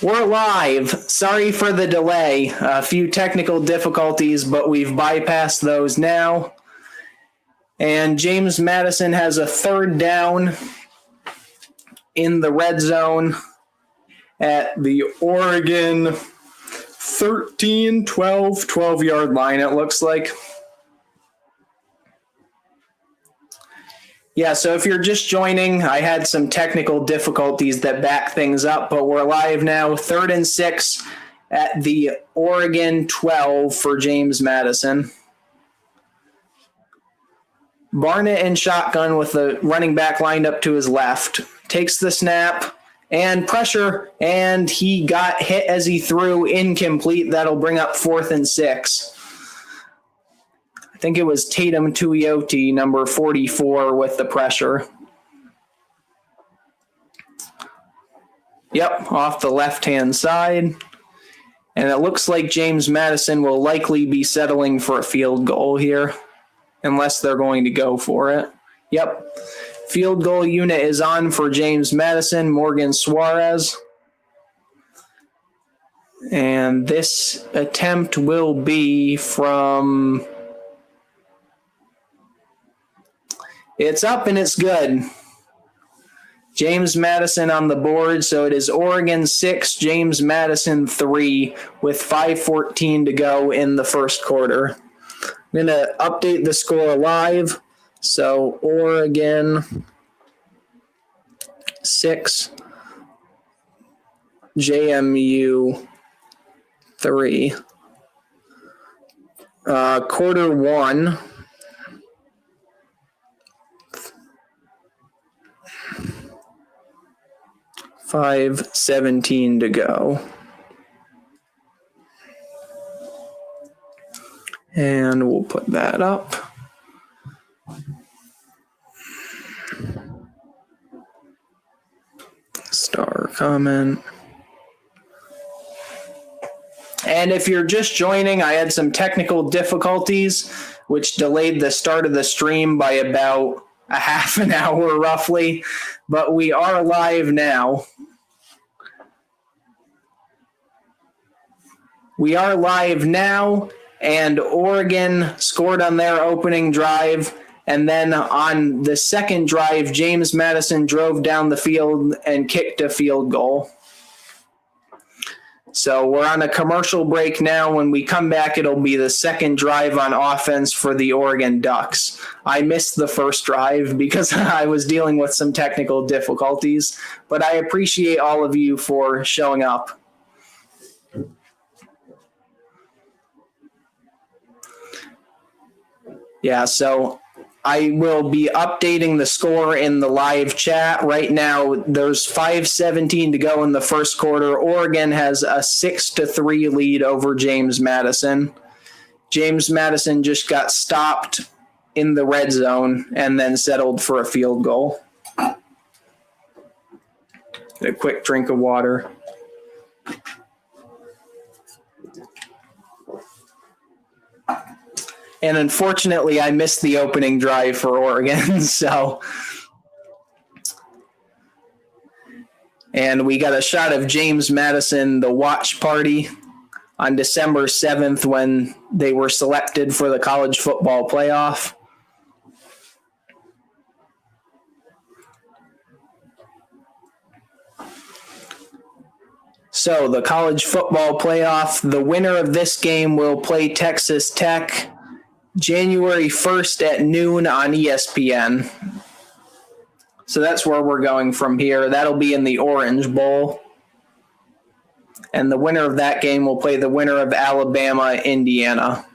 We're live. Sorry for the delay. A few technical difficulties, but we've bypassed those now. And James Madison has a third down in the red zone at the Oregon 12-yard line, it looks like. Yeah, so if you're just joining, I had some technical difficulties that back things up, but we're live now. 3rd and 6 at the Oregon 12 for James Madison. Barnett in shotgun with the running back lined up to his left. Takes the snap and pressure, and he got hit as he threw, incomplete. That'll bring up 4th and 6. I think it was Tatum Tuioti, number 44, with the pressure. Yep, off the left-hand side. And it looks like James Madison will likely be settling for a field goal here, unless they're going to go for it. Yep, field goal unit is on for James Madison, Morgan Suarez. And this attempt will be from... It's up and it's good. James Madison on the board, so it is Oregon 6, James Madison 3, with 5:14 to go in the first quarter. I'm going to update the score live. So Oregon 6, JMU 3. Quarter 1. 5:17 to go. And we'll put that up. Star comment. And if you're just joining, I had some technical difficulties, which delayed the start of the stream by about a half an hour roughly, but we are live now. We are live now, and Oregon scored on their opening drive, and then on the second drive, James Madison drove down the field and kicked a field goal. So we're on a commercial break now. When we come back, it'll be the second drive on offense for the Oregon Ducks. I missed the first drive because I was dealing with some technical difficulties, but I appreciate all of you for showing up. Yeah, so I will be updating the score in the live chat. Right now, there's 5:17 to go in the first quarter. Oregon has a 6-3 lead over James Madison. James Madison just got stopped in the red zone and then settled for a field goal. Get a quick drink of water. And unfortunately, I missed the opening drive for Oregon. And we got a shot of James Madison, the watch party, on December 7th when they were selected for the college football playoff. So the college football playoff, the winner of this game will play Texas Tech January 1st at noon on ESPN. So that's where we're going from here. That'll be in the Orange Bowl. And the winner of that game will play the winner of Alabama, Indiana.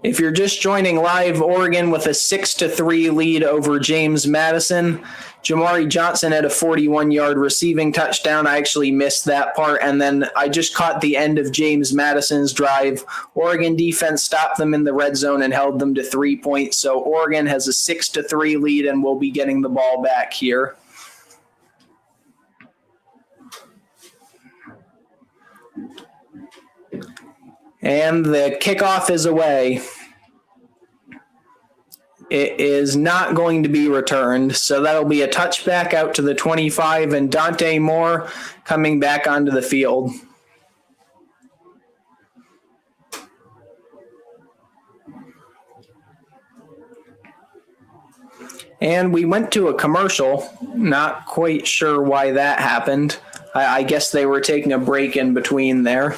If you're just joining live, Oregon with a 6-3 lead over James Madison. Jamari Johnson had a 41-yard receiving touchdown. I actually missed that part, and then I just caught the end of James Madison's drive. Oregon defense stopped them in the red zone and held them to 3 points. So Oregon has a 6-3 lead and will be getting the ball back here. And the kickoff is away. It is not going to be returned, so that'll be a touchback out to the 25, and Dante Moore coming back onto the field. And we went to a commercial. Not quite sure why that happened. I guess they were taking a break in between there.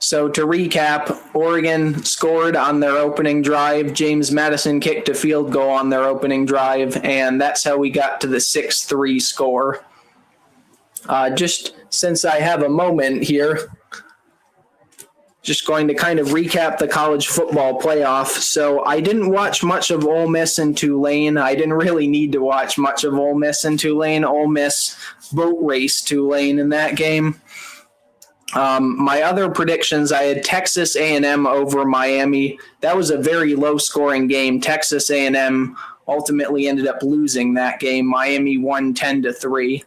So to recap, Oregon scored on their opening drive. James Madison kicked a field goal on their opening drive, and that's how we got to the 6-3 score. Just since I have a moment here, just going to kind of recap the college football playoff. So I didn't watch much of Ole Miss and Tulane. I didn't really need to watch much of Ole Miss and Tulane. Ole Miss boat raced Tulane in that game. My other predictions, I had Texas A&M over Miami. That was a very low-scoring game. Texas A&M ultimately ended up losing that game. Miami won 10-3.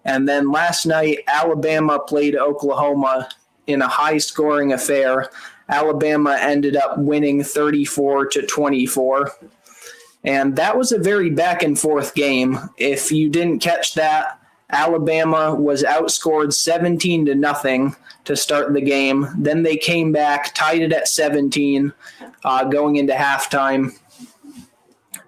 And then last night, Alabama played Oklahoma in a high-scoring affair. Alabama ended up winning 34-24. And that was a very back-and-forth game. If you didn't catch that, Alabama was outscored 17-0 to start the game. Then they came back, tied it at 17 going into halftime.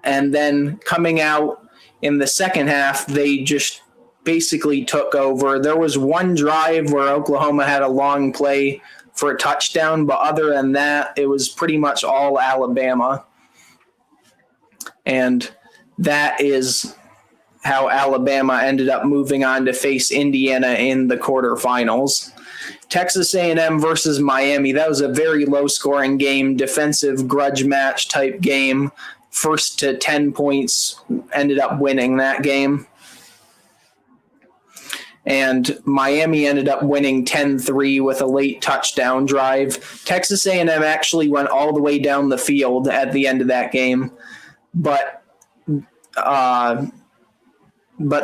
And then coming out in the second half, they just basically took over. There was one drive where Oklahoma had a long play for a touchdown, but other than that, it was pretty much all Alabama. And that is how Alabama ended up moving on to face Indiana in the quarterfinals. Texas A&M versus Miami, that was a very low-scoring game, defensive grudge match type game. First to 10 points ended up winning that game. And Miami ended up winning 10-3 with a late touchdown drive. Texas A&M actually went all the way down the field at the end of that game, but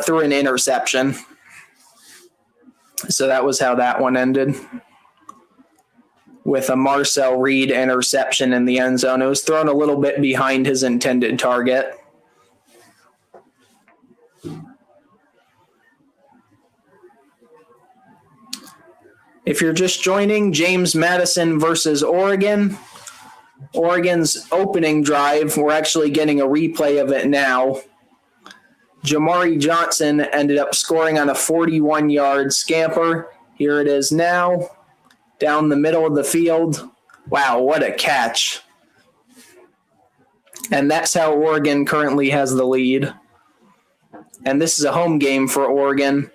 through an interception. So that was how that one ended, with a Marcel Reed interception in the end zone. It was thrown a little bit behind his intended target. If you're just joining, James Madison versus Oregon. Oregon's opening drive, we're actually getting a replay of it now. Jamari Johnson ended up scoring on a 41-yard scamper. Here it is now, down the middle of the field. Wow, what a catch. And that's how Oregon currently has the lead. And this is a home game for Oregon.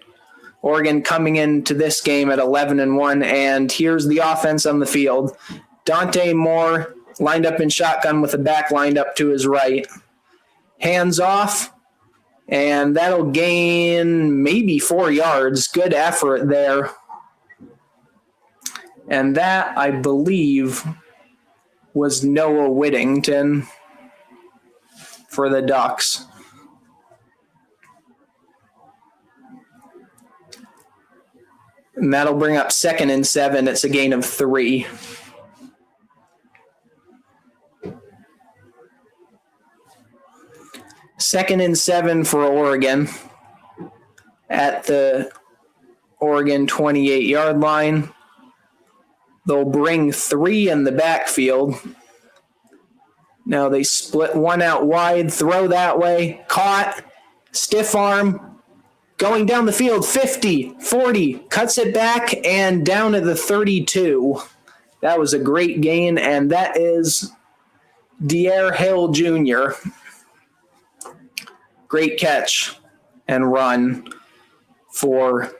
Oregon coming into this game at 11-1, and here's the offense on the field. Dante Moore lined up in shotgun with the back lined up to his right. Hands off, and that'll gain maybe 4 yards. Good effort there. And that, I believe, was Noah Whittington for the Ducks. And that'll bring up 2nd and 7. It's a gain of 3. Second and 7 for Oregon at the Oregon 28-yard line. They'll bring 3 in the backfield. Now they split one out wide, throw that way, caught, stiff arm, going down the field, 50, 40, cuts it back and down at the 32. That was a great gain, and that is De'Air Hill Jr. Great catch and run for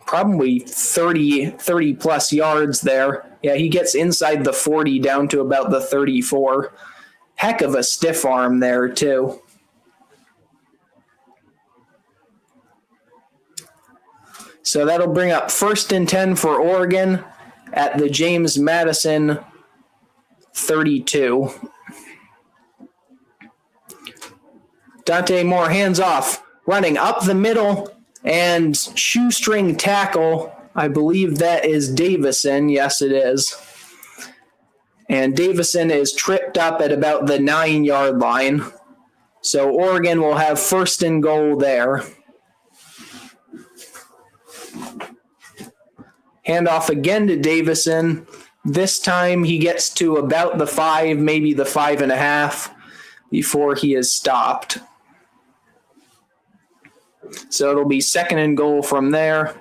probably 30 plus yards there. Yeah, he gets inside the 40 down to about the 34. Heck of a stiff arm there, too. So that'll bring up 1st and 10 for Oregon at the James Madison 32. Dante Moore hands off, running up the middle, and shoestring tackle. I believe that is Davison. Yes, it is. And Davison is tripped up at about the 9-yard line. So Oregon will have first and goal there. Handoff again to Davison. This time he gets to about the 5, maybe the 5.5 before he is stopped. So it'll be second and goal from there.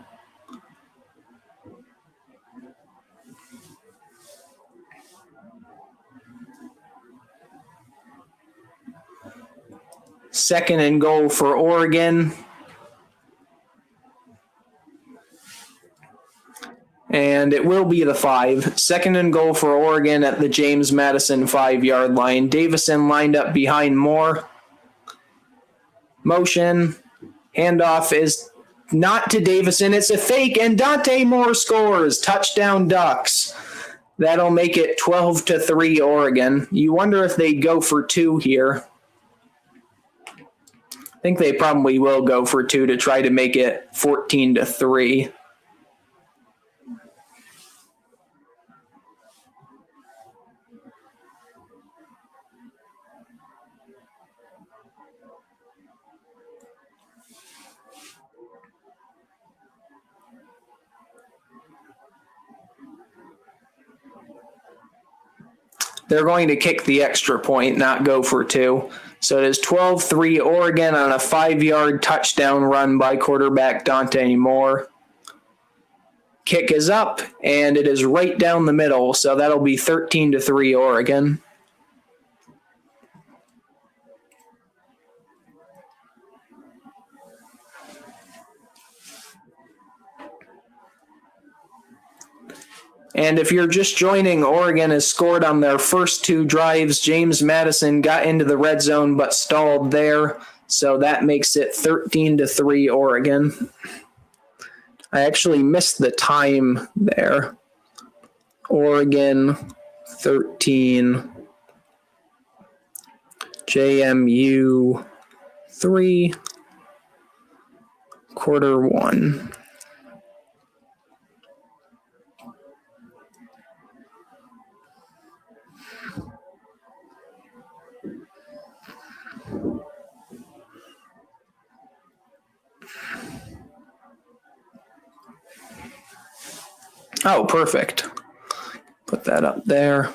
Second and goal for Oregon. And it will be the 5. Second and goal for Oregon at the James Madison 5-yard line. Davison lined up behind Moore. Motion. Handoff is not to Davison. It's a fake, and Dante Moore scores. Touchdown Ducks. That'll make it 12-3 Oregon. You wonder if they'd go for 2 here. I think they probably will go for 2 to try to make it 14-3. They're going to kick the extra point, not go for 2. So it is 12-3 Oregon on a 5-yard touchdown run by quarterback Dante Moore. Kick is up, and it is right down the middle, so that'll be 13-3 Oregon. And if you're just joining, Oregon has scored on their first 2 drives. James Madison got into the red zone but stalled there, so that makes it 13-3 Oregon. I actually missed the time there. Oregon 13, JMU 3, quarter 1. Oh, perfect. Put that up there.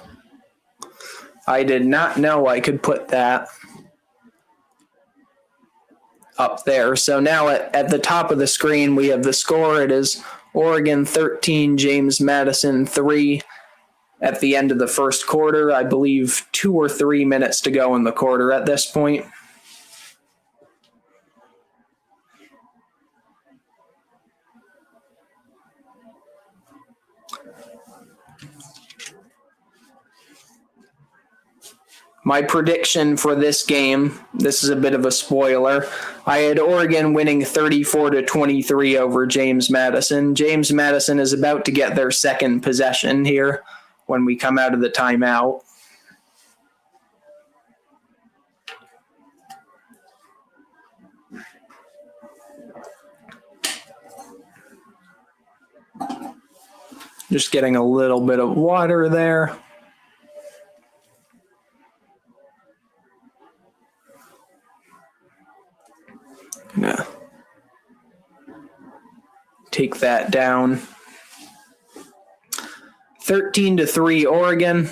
I did not know I could put that up there. So now at the top of the screen, we have the score. It is Oregon 13, James Madison 3 at the end of the first quarter. I believe 2 or 3 minutes to go in the quarter at this point. My prediction for this game, this is a bit of a spoiler. I had Oregon winning 34-23 over James Madison. James Madison is about to get their second possession here when we come out of the timeout. Just getting a little bit of water there. Yeah. Take that down. 13-3 Oregon.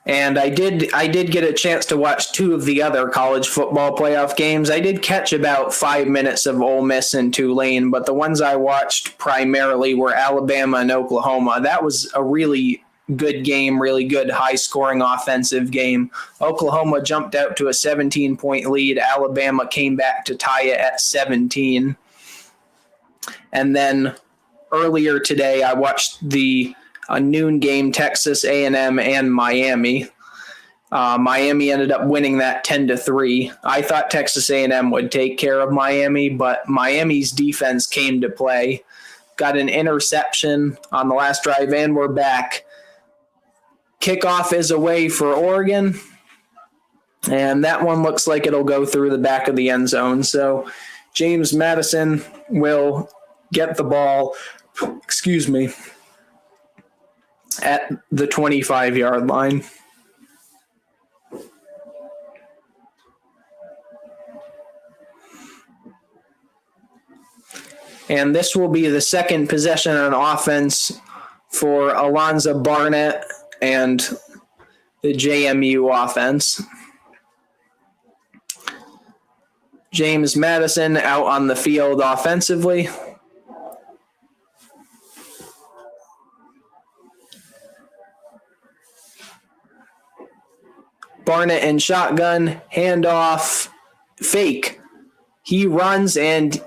And I did get a chance to watch 2 of the other college football playoff games. I did catch about 5 minutes of Ole Miss and Tulane, but the ones I watched primarily were Alabama and Oklahoma. That was a really good game, really good high-scoring offensive game. Oklahoma jumped out to a 17-point lead. Alabama came back to tie it at 17. And then earlier today, I watched a noon game, Texas A&M and Miami. Miami ended up winning that 10-3. I thought Texas A&M would take care of Miami, but Miami's defense came to play. Got an interception on the last drive, and we're back. Kickoff is away for Oregon. And that one looks like it'll go through the back of the end zone. So James Madison will get the ball, at the 25-yard line. And this will be the second possession on offense for Alonzo Barnett and the JMU offense. James Madison out on the field offensively. Barnett in shotgun, handoff, fake. He runs and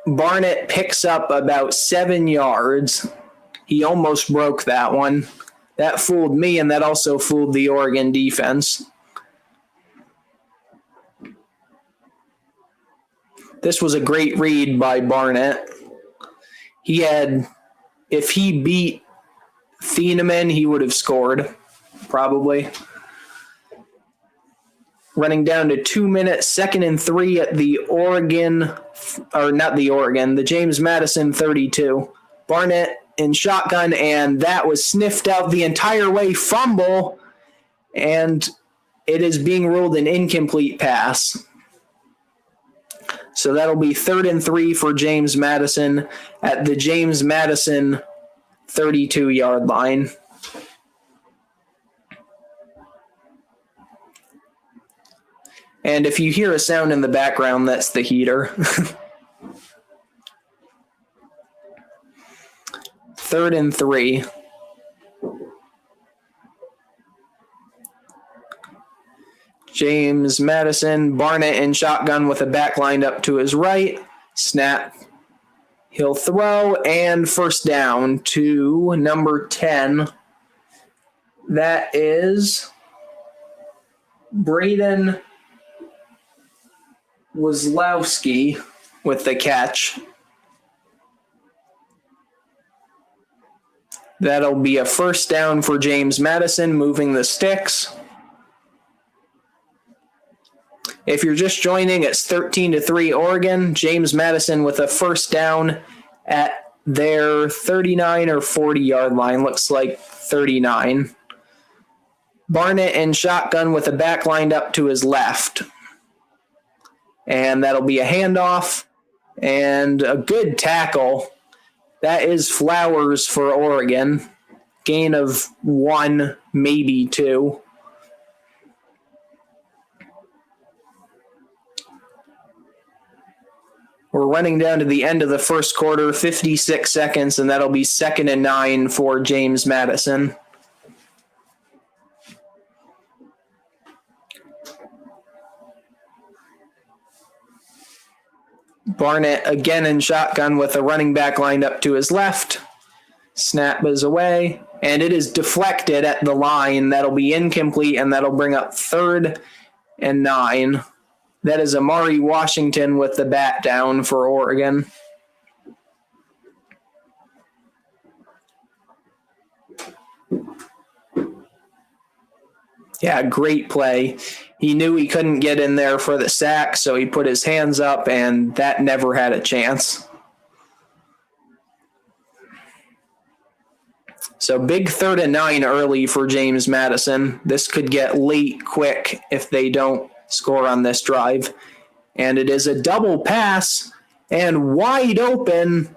Barnett picks up about 7 yards. He almost broke that one. That fooled me, and that also fooled the Oregon defense. This was a great read by Barnett. If he beat Thieneman, he would have scored, probably. Running down to 2 minutes, 2nd and 3 at the the James Madison 32. Barnett in shotgun, and that was sniffed out the entire way, fumble, and it is being ruled an incomplete pass. So that'll be 3rd and 3 for James Madison at the James Madison 32-yard line. And if you hear a sound in the background, that's the heater. 3rd and 3. James Madison, Barnett in shotgun with a back lined up to his right. Snap. He'll throw, and first down to number 10. That is Braden Wazlowski with the catch. That'll be a first down for James Madison, moving the sticks. If you're just joining, it's 13-3 Oregon. James Madison with a first down at their 39 or 40-yard line. Looks like 39. Barnett in shotgun with a back lined up to his left. And that'll be a handoff and a good tackle. That is Flowers for Oregon. Gain of 1, maybe 2. We're running down to the end of the first quarter, 56 seconds, and that'll be 2nd and 9 for James Madison. Barnett again in shotgun with a running back lined up to his left. Snap is away, and it is deflected at the line. That'll be incomplete, and that'll bring up 3rd and 9. That is Amari Washington with the bat down for Oregon. Yeah, great play. He knew he couldn't get in there for the sack, so he put his hands up, and that never had a chance. So big 3rd and 9 early for James Madison. This could get late quick if they don't score on this drive. And it is a double pass, and wide open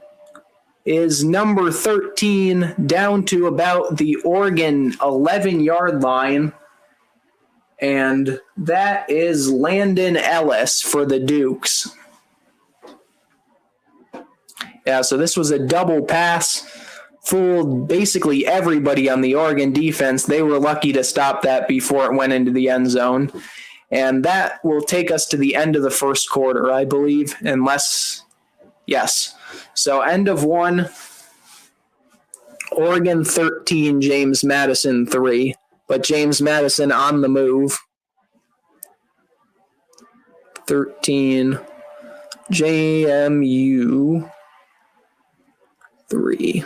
is number 13 down to about the Oregon 11-yard line. And that is Landon Ellis for the Dukes. Yeah, so this was a double pass. Fooled basically everybody on the Oregon defense. They were lucky to stop that before it went into the end zone. And that will take us to the end of the first quarter, I believe, yes. So end of 1, Oregon 13, James Madison 3. But James Madison on the move. 13, JMU 3.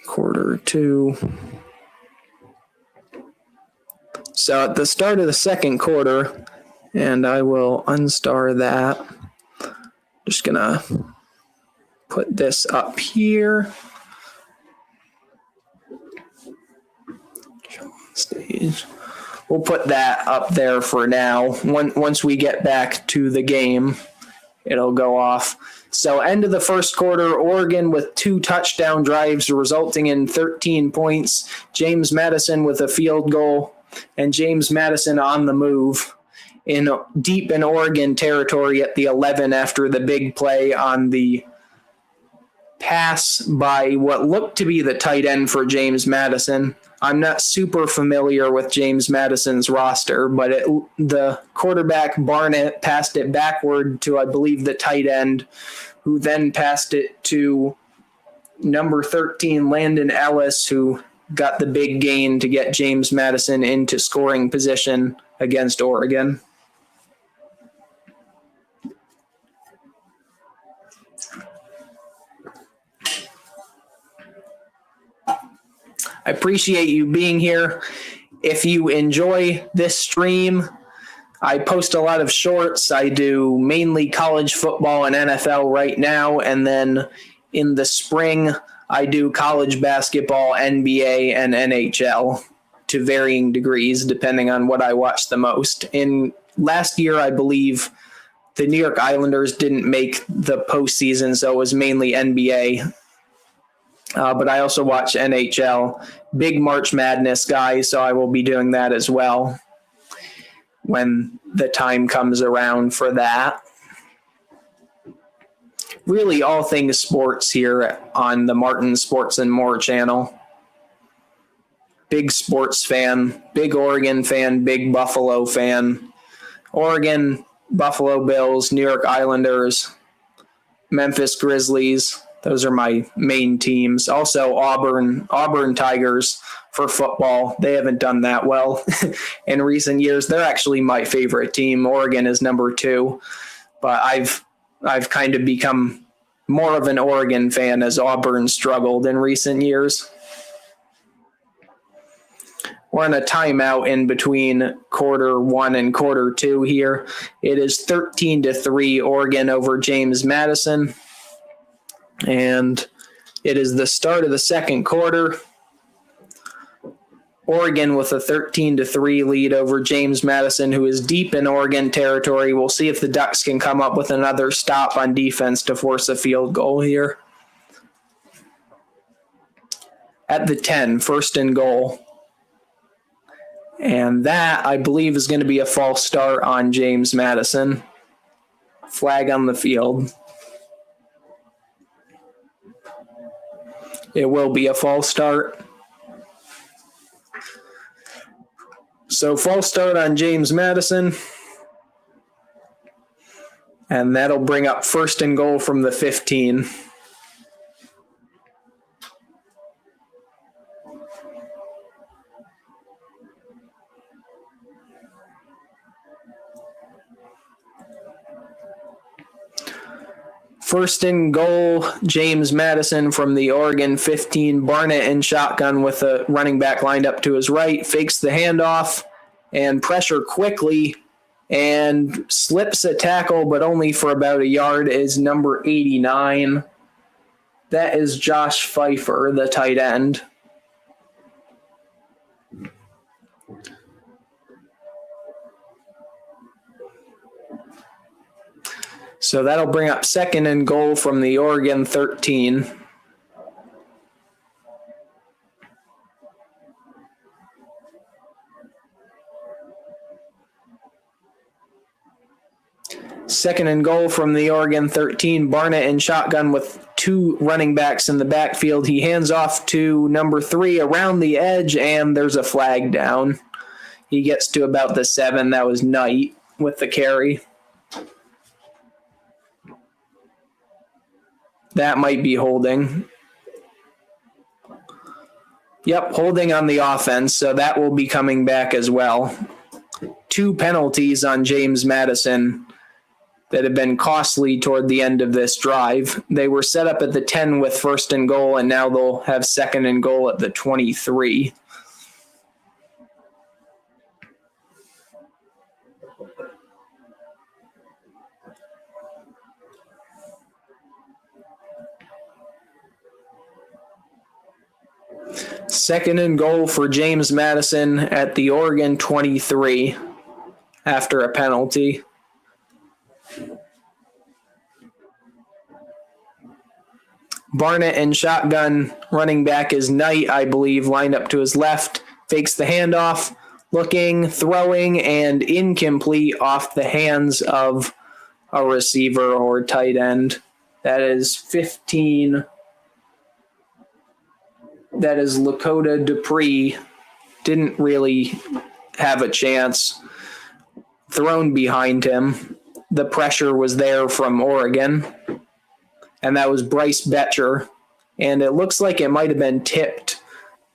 Quarter 2. So at the start of the second quarter, and I will unstar that. Just going to put this up here. Stage. We'll put that up there for now. Once we get back to the game, it'll go off. So end of the first quarter, Oregon with 2 touchdown drives resulting in 13 points. James Madison with a field goal, and James Madison on the move deep in Oregon territory at the 11 after the big play on the pass by what looked to be the tight end for James Madison. I'm not super familiar with James Madison's roster, but the quarterback Barnett passed it backward to, I believe, the tight end, who then passed it to number 13, Landon Ellis, who got the big gain to get James Madison into scoring position against Oregon. I appreciate you being here. If you enjoy this stream, I post a lot of shorts. I do mainly college football and NFL right now, and then in the spring, I do college basketball, NBA, and NHL to varying degrees, depending on what I watch the most. In last year, I believe the New York Islanders didn't make the postseason, so it was mainly NBA. But I also watch NHL, big March Madness guy, so I will be doing that as well when the time comes around for that. Really all things sports here on the Martin Sports and More channel. Big sports fan, big Oregon fan, big Buffalo fan. Oregon, Buffalo Bills, New York Islanders, Memphis Grizzlies. Those are my main teams. Also Auburn Tigers for football. They haven't done that well in recent years. They're actually my favorite team. Oregon is number 2, but I've kind of become more of an Oregon fan as Auburn struggled in recent years. We're in a timeout in between quarter 1 and quarter 2 here. It is 13-3 Oregon over James Madison. And it is the start of the second quarter. Oregon with a 13-3 lead over James Madison, who is deep in Oregon territory. We'll see if the Ducks can come up with another stop on defense to force a field goal here. At the 10, first and goal. And that, I believe, is going to be a false start on James Madison. Flag on the field. It will be a false start. So false start on James Madison. And that'll bring up first and goal from the 15. First and goal, James Madison from the Oregon 15. Barnett in shotgun with a running back lined up to his right, fakes the handoff and pressure quickly and slips a tackle, but only for about a yard, is number 89. That is Josh Pfeiffer, the tight end. So that'll bring up second and goal from the Oregon 13. Second and goal from the Oregon 13. Barnett in shotgun with 2 running backs in the backfield. He hands off to number 3 around the edge, and there's a flag down. He gets to about the 7. That was Knight with the carry. That might be holding. Yep, holding on the offense, so that will be coming back as well. 2 penalties on James Madison that have been costly toward the end of this drive. They were set up at the 10 with first and goal, and now they'll have second and goal at the 23. Second and goal for James Madison at the Oregon 23 after a penalty. Barnett and shotgun running back is Knight, I believe, lined up to his left, fakes the handoff, looking, throwing, and incomplete off the hands of a receiver or tight end. That is 15. That is Lakota Dupree. Didn't really have a chance. Thrown behind him. The pressure was there from Oregon. And that was Bryce Betcher. And it looks like it might have been tipped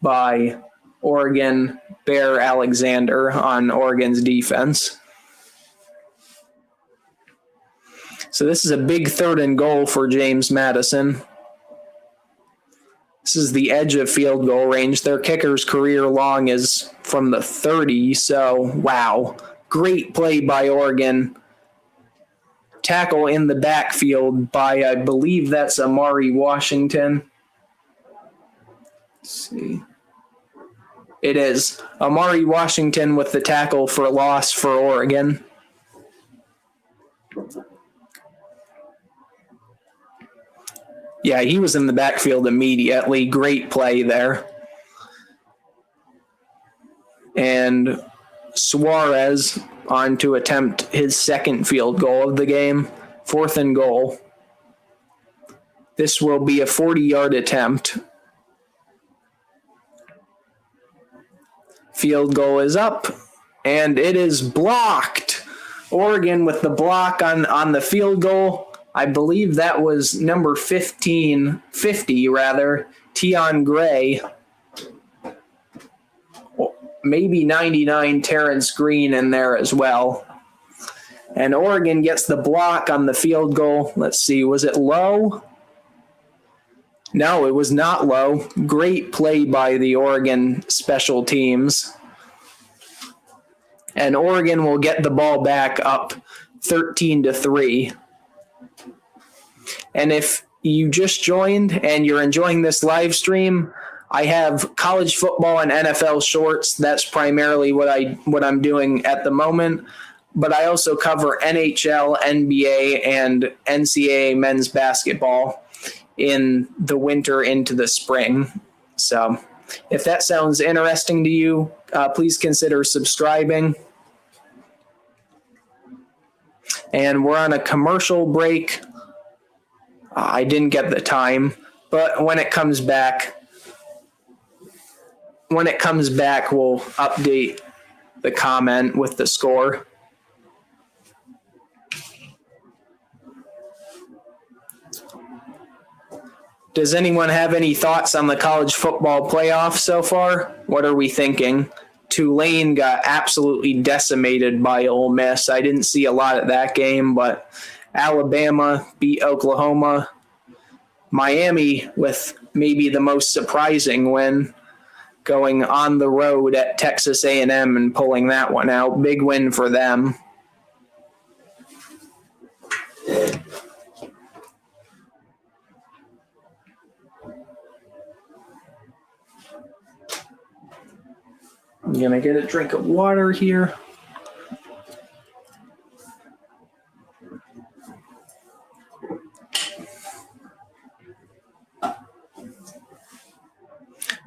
by Oregon Bear Alexander on Oregon's defense. So this is a big third and goal for James Madison. This is the edge of field goal range. Their kicker's career long is from the 30, so wow. Great play by Oregon. Tackle in the backfield by, I believe that's Amari Washington. Let's see. It is Amari Washington with the tackle for loss for Oregon. Yeah, he was in the backfield immediately. Great play there. And Suarez on to attempt his second field goal of the game. Fourth and goal. This will be a 40-yard attempt. Field goal is up, and it is blocked. Oregon with the block on the field goal. I believe that was number 50, Tion Gray. Maybe 99, Terrence Green in there as well. And Oregon gets the block on the field goal. Let's see, was it low? No, it was not low. Great play by the Oregon special teams. And Oregon will get the ball back up 13-3. And if you just joined and you're enjoying this live stream, I have college football and NFL shorts. That's primarily what I'm doing at the moment. But I also cover NHL, NBA, and NCAA men's basketball in the winter into the spring. So if that sounds interesting to you, please consider subscribing. And we're on a commercial break. I didn't get the time, but when it comes back, we'll update the comment with the score. Does anyone have any thoughts on the college football playoff so far? What are we thinking? Tulane got absolutely decimated by Ole Miss. I didn't see a lot of that game, but Alabama beat Oklahoma. Miami with maybe the most surprising win, going on the road at Texas A&M and pulling that one out. Big win for them. I'm going to get a drink of water here.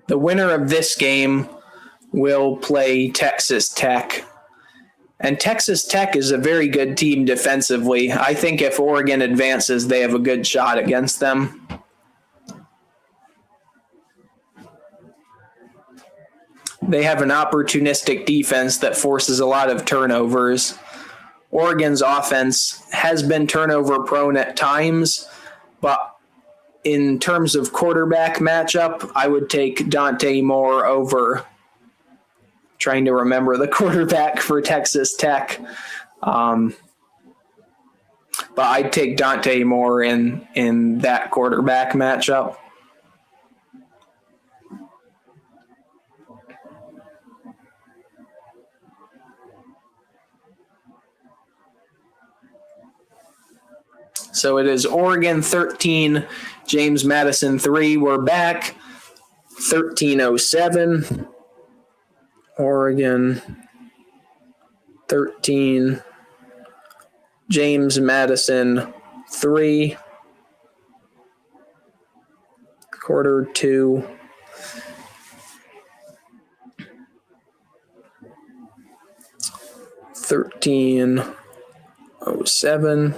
The winner of this game will play Texas Tech. And Texas Tech is a very good team defensively. I think if Oregon advances, they have a good shot against them. They have an opportunistic defense that forces a lot of turnovers. Oregon's offense has been turnover prone at times, but in terms of quarterback matchup, I would take Dante Moore over. Trying to remember the quarterback for Texas Tech. But I'd take Dante Moore in that quarterback matchup. So it is Oregon 13, James Madison 3. We're back 1307. Oregon 13. James Madison 3. Quarter 2. 1307.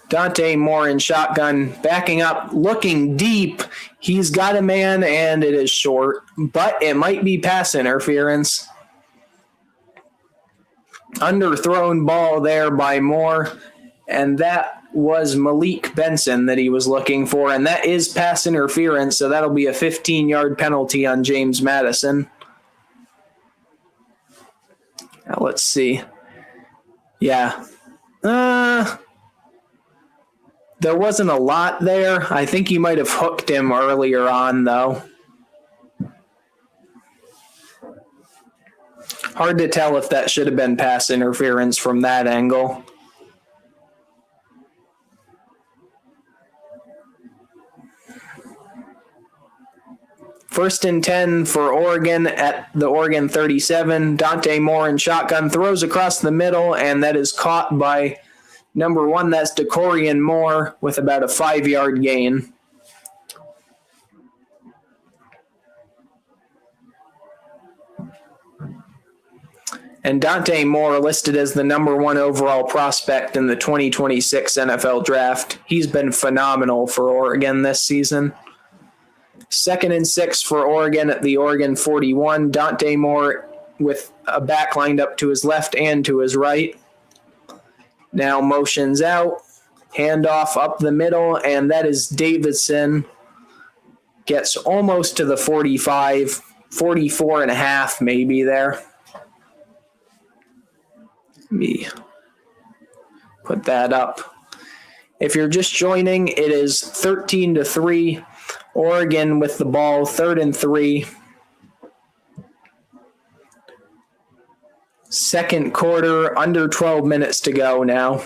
Dante Moore in shotgun, backing up, looking deep. He's got a man, and it is short, but it might be pass interference. Underthrown ball there by Moore, and that was Malik Benson that he was looking for, and that is pass interference, so that'll be a 15-yard penalty on James Madison. Now let's see. Yeah. There wasn't a lot there. I think he might have hooked him earlier on, though. Hard to tell if that should have been pass interference from that angle. First and 10 for Oregon at the Oregon 37. Dante Moore in shotgun throws across the middle, and that is caught by number 1. That's DeCorian Moore with about a 5-yard gain. And Dante Moore listed as the number 1 overall prospect in the 2026 NFL draft. He's been phenomenal for Oregon this season. 2nd and 6 for Oregon at the Oregon 41. Dante Moore with a back lined up to his left and to his right. Now motions out, handoff up the middle, and that is Davidson. Gets almost to the 45, 44 and a half maybe there. Let me put that up. If you're just joining, it is 13-3. Oregon with the ball, 3rd and 3. Second quarter, under 12 minutes to go now.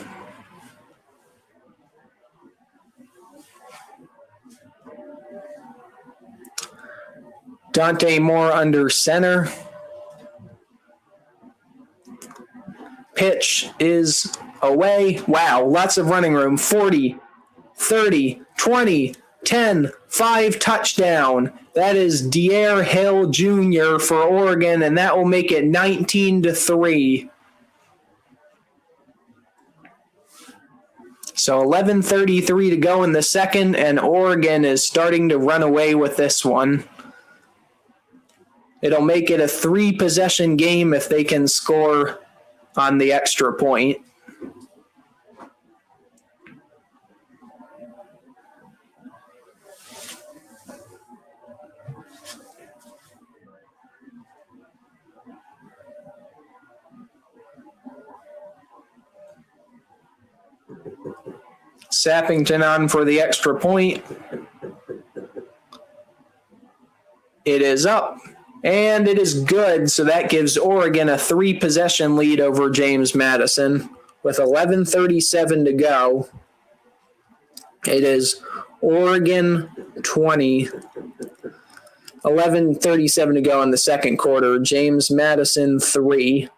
Dante Moore under center. Pitch is away. Wow, lots of running room. 40, 30, 20, 10, 5 touchdown. That is Dier Hill Jr. for Oregon, and that will make it 19-3. So 11:33 to go in the second, and Oregon is starting to run away with this one. It'll make it a 3-possession game if they can score on the extra point. Sappington on for the extra point. It is up, and it is good, so that gives Oregon a 3-possession lead over James Madison with 11:37 to go. It is Oregon 20, 11:37 to go in the second quarter. James Madison 3.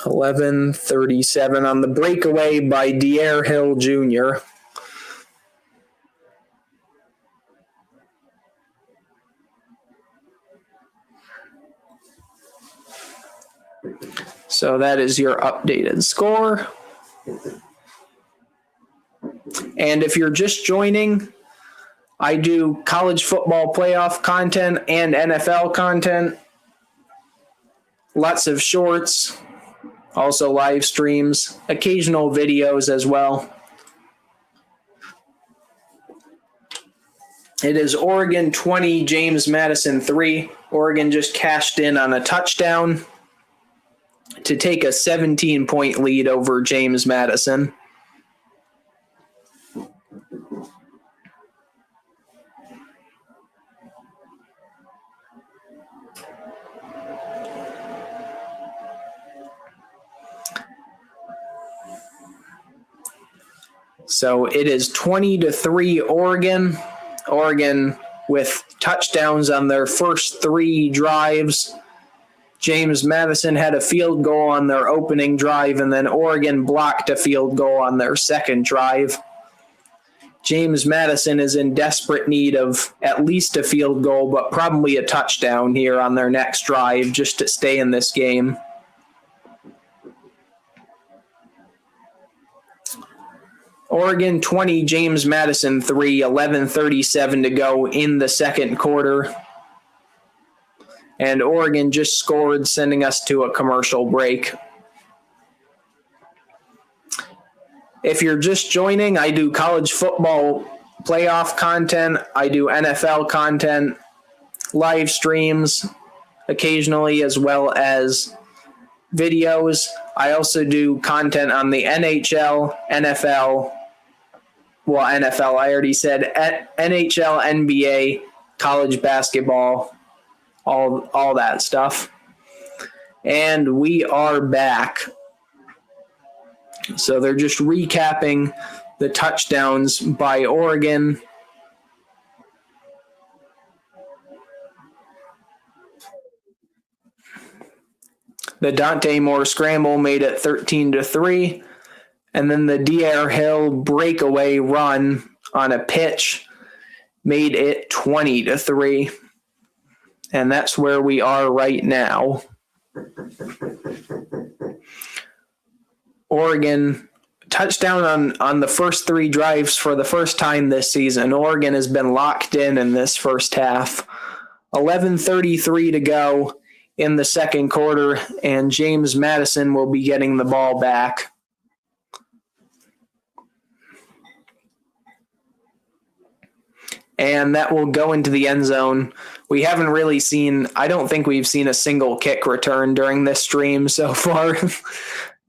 $11:37 on the breakaway by Dier Hill Jr. So that is your updated score. And if you're just joining, I do college football playoff content and NFL content. Lots of shorts. Also live streams, occasional videos as well. It is Oregon 20, James Madison 3. Oregon just cashed in on a touchdown to take a 17-point lead over James Madison. So it is 20-3 Oregon. Oregon with touchdowns on their first 3 drives. James Madison had a field goal on their opening drive, and then Oregon blocked a field goal on their second drive. James Madison is in desperate need of at least a field goal, but probably a touchdown here on their next drive just to stay in this game. Oregon 20, James Madison 3, 11:37 to go in the second quarter. And Oregon just scored, sending us to a commercial break. If you're just joining, I do college football playoff content. I do NFL content, live streams occasionally, as well as videos. I also do content on the NHL, NFL, I already said, NHL, NBA, college basketball, all that stuff. And we are back. So they're just recapping the touchdowns by Oregon. The Dante Moore scramble made it 13-3. And then the D.R. Hill breakaway run on a pitch made it 20-3. And that's where we are right now. Oregon touchdown on the first 3 drives for the first time this season. Oregon has been locked in this first half. 11:33 to go in the second quarter, and James Madison will be getting the ball back. And that will go into the end zone. We haven't really I don't think we've seen a single kick return during this stream so far.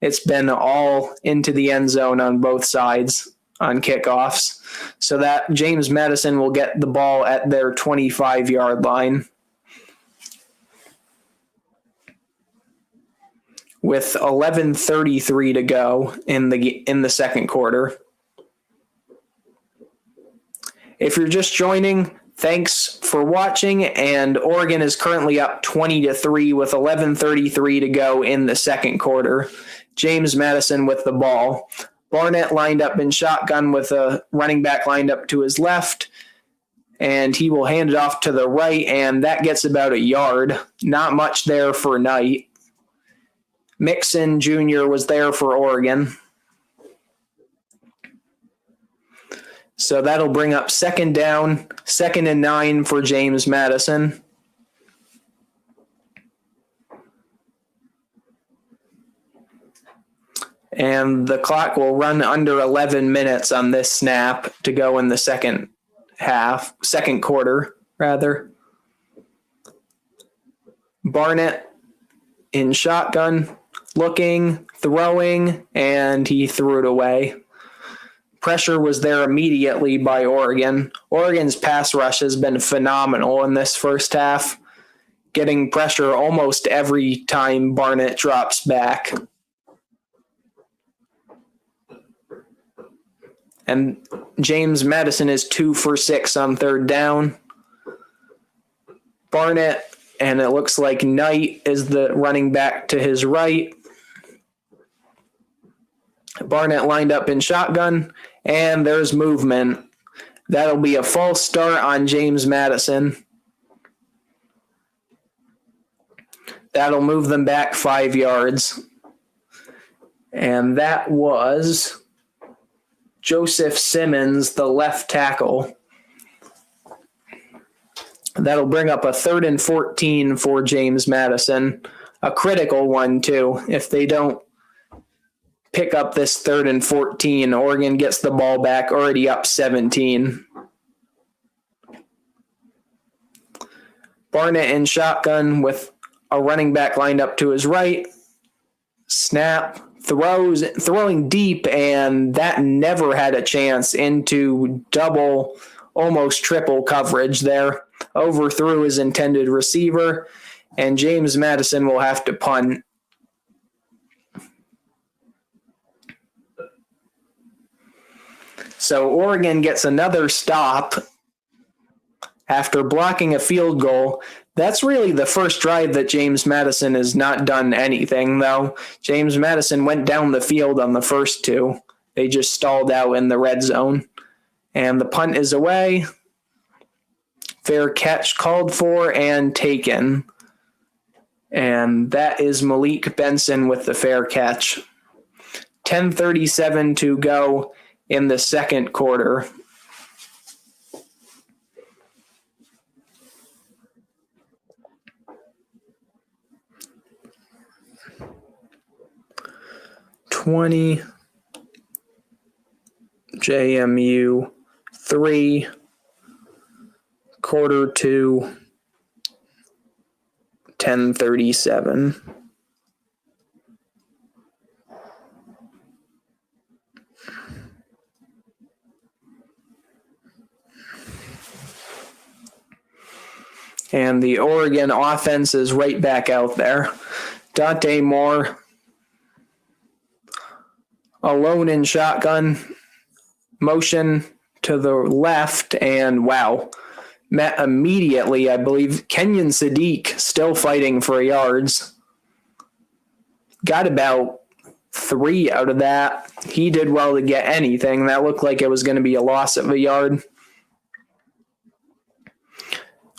It's been all into the end zone on both sides on kickoffs. So that James Madison will get the ball at their 25-yard line. With 11:33 to go in the second quarter. If you're just joining, thanks for watching, and Oregon is currently up 20-3 with 11:33 to go in the second quarter. James Madison with the ball. Barnett lined up in shotgun with a running back lined up to his left, and he will hand it off to the right, and that gets about a yard. Not much there for Knight. Mixon Jr. was there for Oregon. So that'll bring up second down, 2nd and 9 for James Madison. And the clock will run under 11 minutes on this snap to go in the second quarter. Barnett in shotgun, looking, throwing, and he threw it away. Pressure was there immediately by Oregon. Oregon's pass rush has been phenomenal in this first half, getting pressure almost every time Barnett drops back. And James Madison is 2 for 6 on third down. Barnett, and it looks like Knight is the running back to his right. Barnett lined up in shotgun, and there's movement. That'll be a false start on James Madison. That'll move them back 5 yards. And that was Joseph Simmons, the left tackle. That'll bring up a 3rd and 14 for James Madison. A critical one, too. If they don't pick up this 3rd and 14, Oregon gets the ball back, already up 17. Barnett in shotgun with a running back lined up to his right. Snap. Throwing deep, and that never had a chance into double, almost triple coverage there. Overthrew his intended receiver, and James Madison will have to punt. So Oregon gets another stop after blocking a field goal. That's really the first drive that James Madison has not done anything, though. James Madison went down the field on the first two. They just stalled out in the red zone. And the punt is away. Fair catch called for and taken. And that is Malik Benson with the fair catch. 10:37 to go in the second quarter. JMU 3, quarter 2, 10:37. And the Oregon offense is right back out there. Dante Moore alone in shotgun, motion to the left, and wow. Met immediately, I believe, Kenyon Sadiq still fighting for yards. Got about 3 out of that. He did well to get anything. That looked like it was going to be a loss of a yard.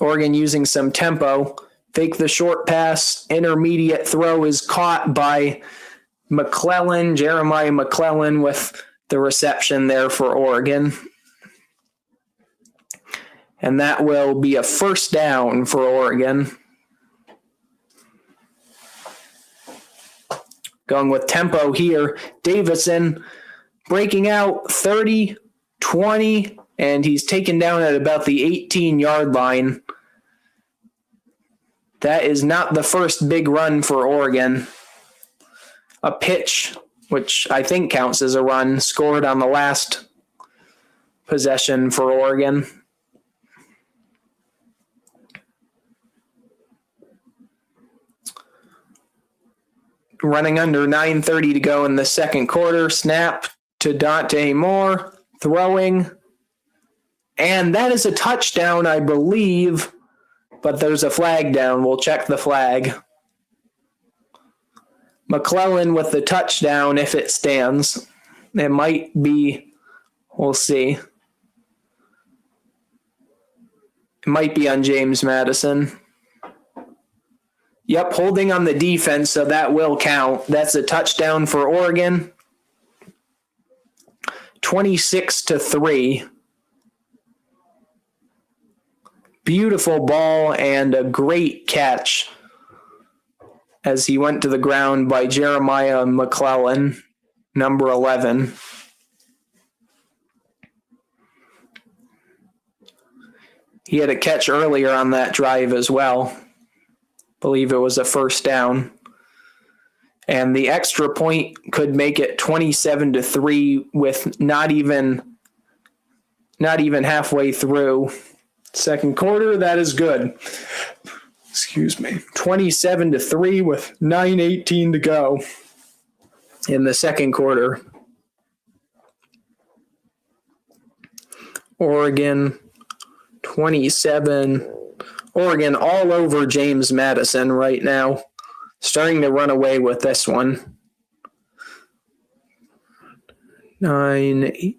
Oregon using some tempo. Fake the short pass. Intermediate throw is caught by McClellan, Jeremiah McClellan, with the reception there for Oregon. And that will be a first down for Oregon. Going with tempo here. Davison breaking out 30, 20, and he's taken down at about the 18-yard line. That is not the first big run for Oregon. A pitch, which I think counts as a run, scored on the last possession for Oregon. Running under 9:30 to go in the second quarter. Snap to Dante Moore. Throwing. And that is a touchdown, I believe. But there's a flag down. We'll check the flag. McClellan with the touchdown if it stands. It might be. We'll see. It might be on James Madison. Yep, holding on the defense, so that will count. That's a touchdown for Oregon. 26-3. Beautiful ball and a great catch as he went to the ground by Jeremiah McClellan, number 11. He had a catch earlier on that drive as well. Believe it was a first down. And the extra point could make it 27-3 with not even halfway through second quarter. That is good. Excuse me. 27-3 with 9:18 to go in the second quarter. Oregon 27. Oregon all over James Madison right now. Starting to run away with this one. 9-8.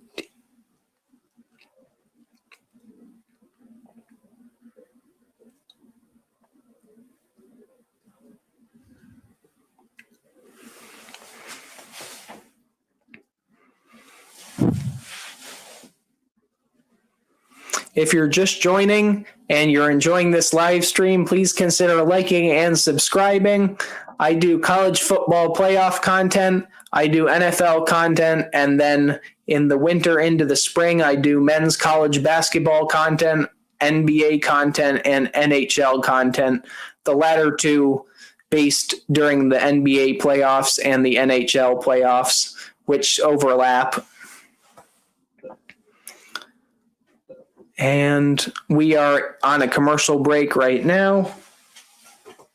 If you're just joining and you're enjoying this live stream, please consider liking and subscribing. I do college football playoff content. I do NFL content. And then in the winter into the spring, I do men's college basketball content, NBA content, and NHL content. The latter two based during the NBA playoffs and the NHL playoffs, which overlap. And we are on a commercial break right now.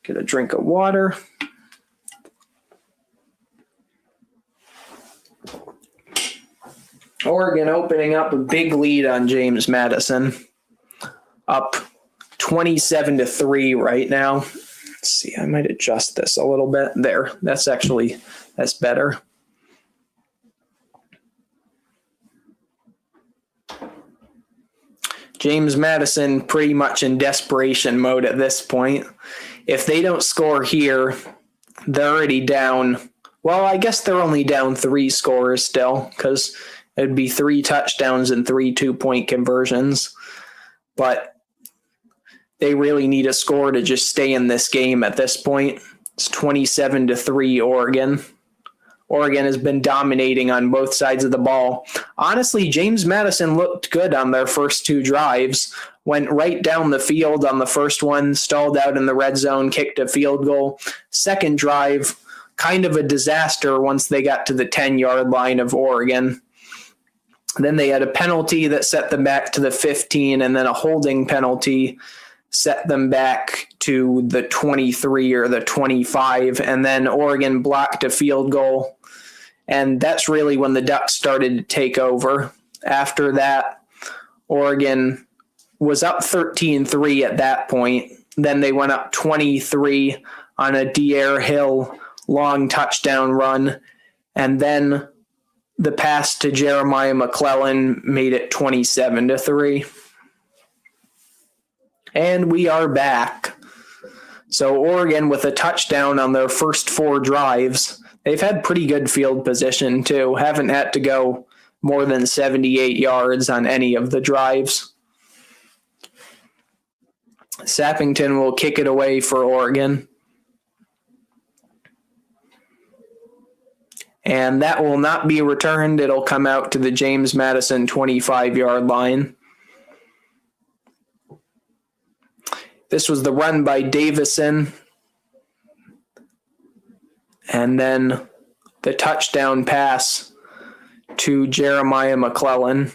Get a drink of water. Oregon opening up a big lead on James Madison, up 27-3 right now. Let's see, I might adjust this a little bit. There, that's better. James Madison pretty much in desperation mode at this point. If they don't score here, they're already down. Well, I guess they're only down 3 scores still, because it'd be 3 touchdowns and 3 2-point conversions. But they really need a score to just stay in this game at this point. It's 27-3 Oregon. Oregon has been dominating on both sides of the ball. Honestly, James Madison looked good on their first 2 drives. Went right down the field on the first one, stalled out in the red zone, kicked a field goal. Second drive, kind of a disaster once they got to the 10-yard line of Oregon. Then they had a penalty that set them back to the 15, and then a holding penalty set them back to the 23 or the 25, and then Oregon blocked a field goal. And that's really when the Ducks started to take over. After that, Oregon was up 13-3 at that point. Then they went up 23 on a De'Air Hill long touchdown run. And then the pass to Jeremiah McClellan made it 27-3. And we are back. So Oregon with a touchdown on their first 4 drives. They've had pretty good field position too. Haven't had to go more than 78 yards on any of the drives. Sappington will kick it away for Oregon. And that will not be returned. It'll come out to the James Madison 25-yard line. This was the run by Davison. And then the touchdown pass to Jeremiah McClellan.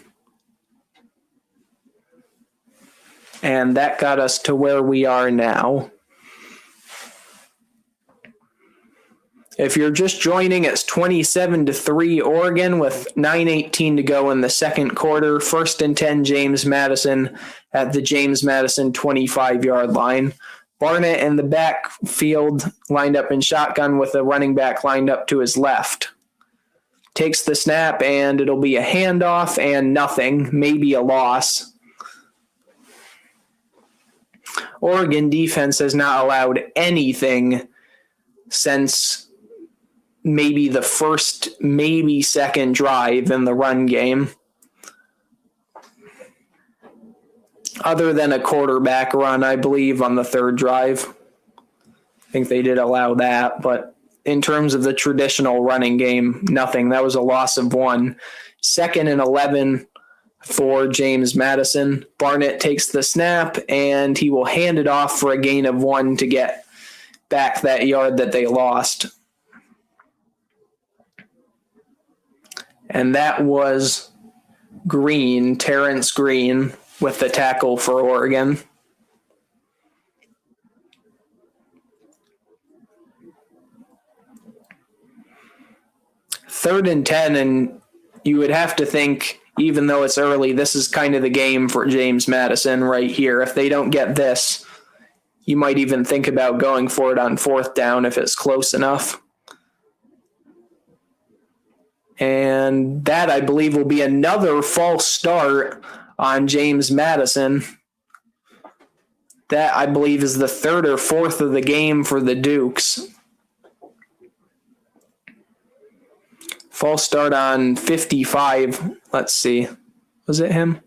And that got us to where we are now. If you're just joining, it's 27-3 Oregon with 9:18 to go in the second quarter. 1st and 10, James Madison at the James Madison 25-yard line. Barnett in the backfield lined up in shotgun with a running back lined up to his left. Takes the snap, and it'll be a handoff and nothing, maybe a loss. Oregon defense has not allowed anything since maybe the first, maybe second drive in the run game. Other than a quarterback run, I believe, on the third drive. I think they did allow that, but in terms of the traditional running game, nothing. That was a loss of 1. 2nd and 11 for James Madison. Barnett takes the snap, and he will hand it off for a gain of 1 to get back that yard that they lost. And that was Green, Terrence Green, with the tackle for Oregon. Third and 10, and you would have to think, even though it's early, this is kind of the game for James Madison right here. If they don't get this, you might even think about going for it on 4th down if it's close enough. And that, I believe, will be another false start on James Madison. That, I believe, is the 3rd or 4th of the game for the Dukes. False start on 55. Let's see. Was it him?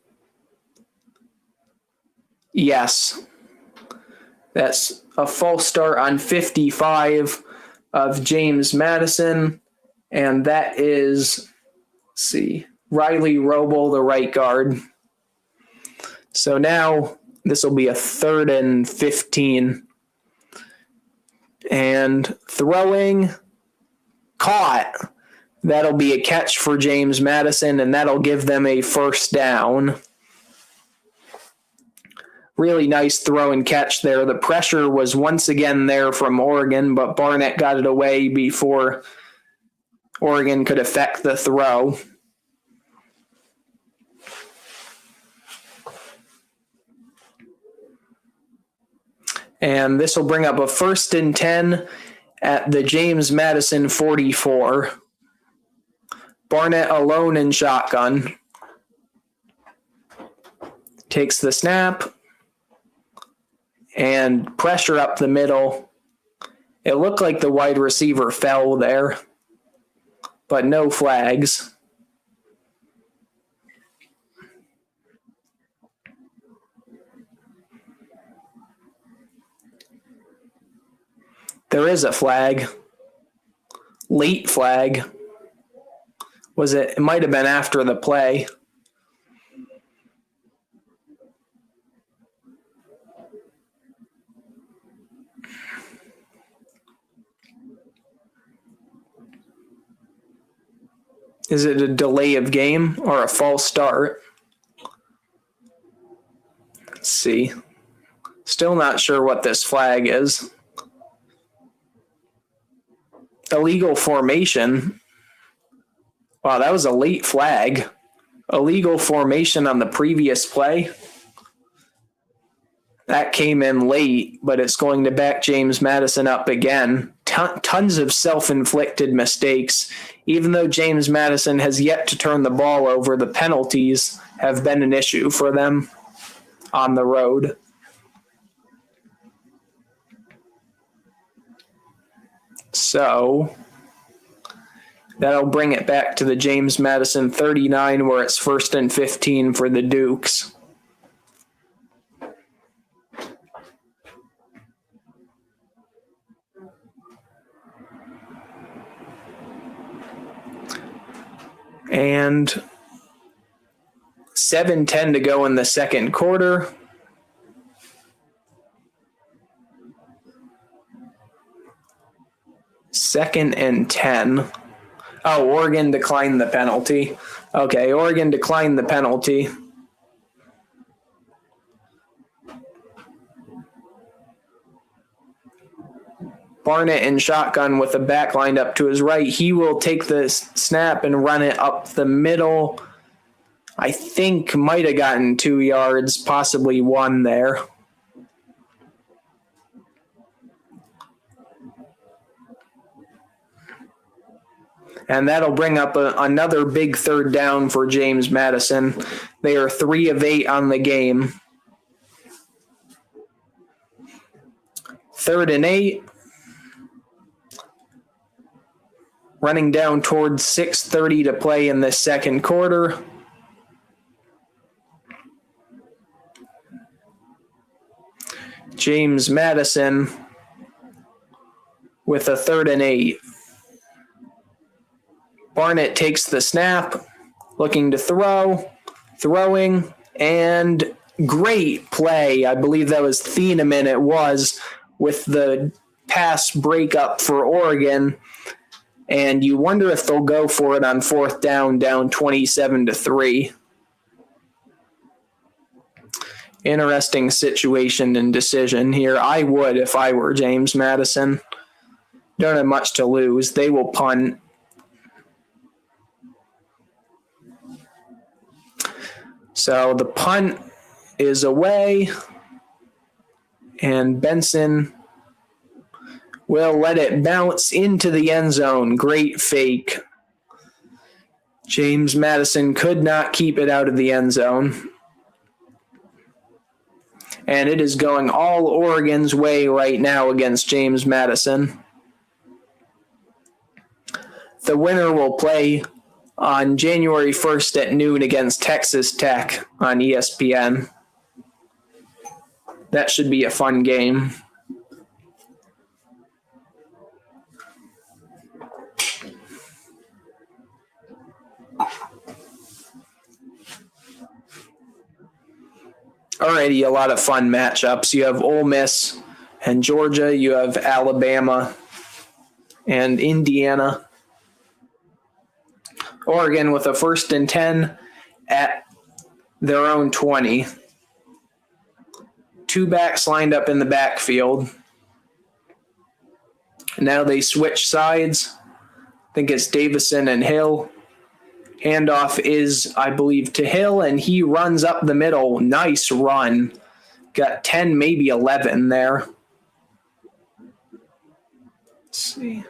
Yes. That's a false start on 55 of James Madison. And that is, let's see, Riley Roble, the right guard. So now this will be a 3rd and 15. And throwing, caught. That'll be a catch for James Madison, and that'll give them a 1st down. Really nice throw and catch there. The pressure was once again there from Oregon, but Barnett got it away before Oregon could effect the throw. And this will bring up a 1st and 10 at the James Madison 44. Barnett alone in shotgun. Takes the snap and pressure up the middle. It looked like the wide receiver fell there, but no flags. There is a flag. Late flag. Was it? It might have been after the play. Is it a delay of game or a false start? Let's see. Still not sure what this flag is. Illegal formation. Wow, that was a late flag. Illegal formation on the previous play. That came in late, but it's going to back James Madison up again. Tons of self-inflicted mistakes. Even though James Madison has yet to turn the ball over, the penalties have been an issue for them on the road. So that'll bring it back to the James Madison 39, where it's 1st and 15 for the Dukes. And 7:10 to go in the second quarter. Second and 10. Oh, Oregon declined the penalty. Okay, Oregon declined the penalty. Barnett in shotgun with the back lined up to his right. He will take the snap and run it up the middle. I think might have gotten 2 yards, possibly 1 there. And that'll bring up another big 3rd down for James Madison. They are 3 of 8 on the game. 3rd and 8. Running down towards 6:30 to play in the second quarter. James Madison with a 3rd and 8. Barnett takes the snap, looking to throw, throwing, and great play. I believe that was Thieneman. It was with the pass breakup for Oregon. And you wonder if they'll go for it on 4th down 27-3. Interesting situation and decision here. I would if I were James Madison. Don't have much to lose. They will punt. So the punt is away, and Benson will let it bounce into the end zone. Great fake. James Madison could not keep it out of the end zone. And it is going all Oregon's way right now against James Madison. The winner will play on January 1st at noon against Texas Tech on ESPN. That should be a fun game. Already a lot of fun matchups. You have Ole Miss and Georgia. You have Alabama and Indiana. Oregon with a 1st and 10 at their own 20. 2 backs lined up in the backfield. Now they switch sides. I think it's Davison and Hill. Handoff is, I believe, to Hill, and he runs up the middle. Nice run. Got 10, maybe 11 there. Let's see.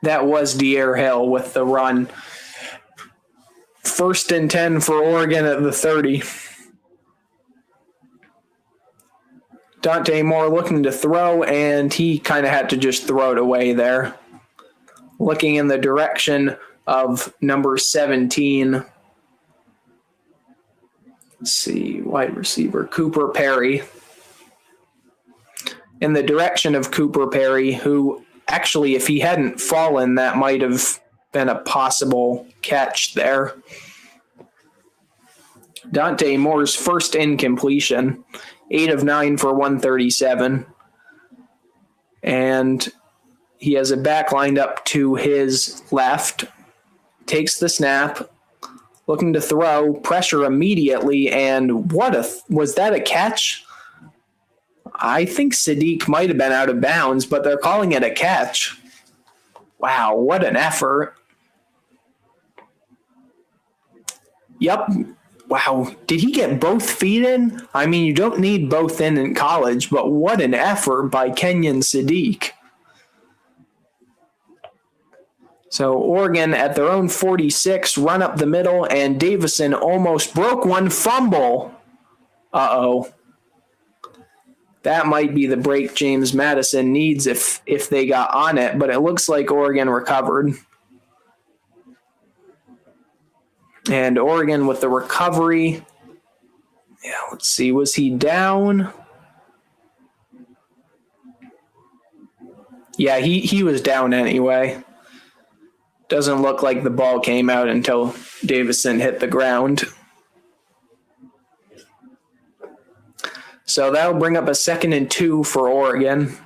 That was De'Air Hill with the run. 1st and 10 for Oregon at the 30. Dante Moore looking to throw, and he kind of had to just throw it away there. Looking in the direction of number 17. Let's see, wide receiver, Cooper Perry. In the direction of Cooper Perry, who actually, if he hadn't fallen, that might have been a possible catch there. Dante Moore's first incompletion, 8 of 9 for 137. And he has a back lined up to his left, takes the snap, looking to throw, pressure immediately, and was that a catch? I think Sadiq might have been out of bounds, but they're calling it a catch. Wow, what an effort. Yep. Wow, did he get both feet in? I mean, you don't need both in college, but what an effort by Kenyon Sadiq. So Oregon at their own 46, run up the middle, and Davison almost broke one, fumble. Uh-oh. That might be the break James Madison needs if they got on it, but it looks like Oregon recovered. And Oregon with the recovery. Yeah, let's see. Was he down? Yeah, he was down anyway. Doesn't look like the ball came out until Davison hit the ground. So that'll bring up a 2nd and 2 for Oregon.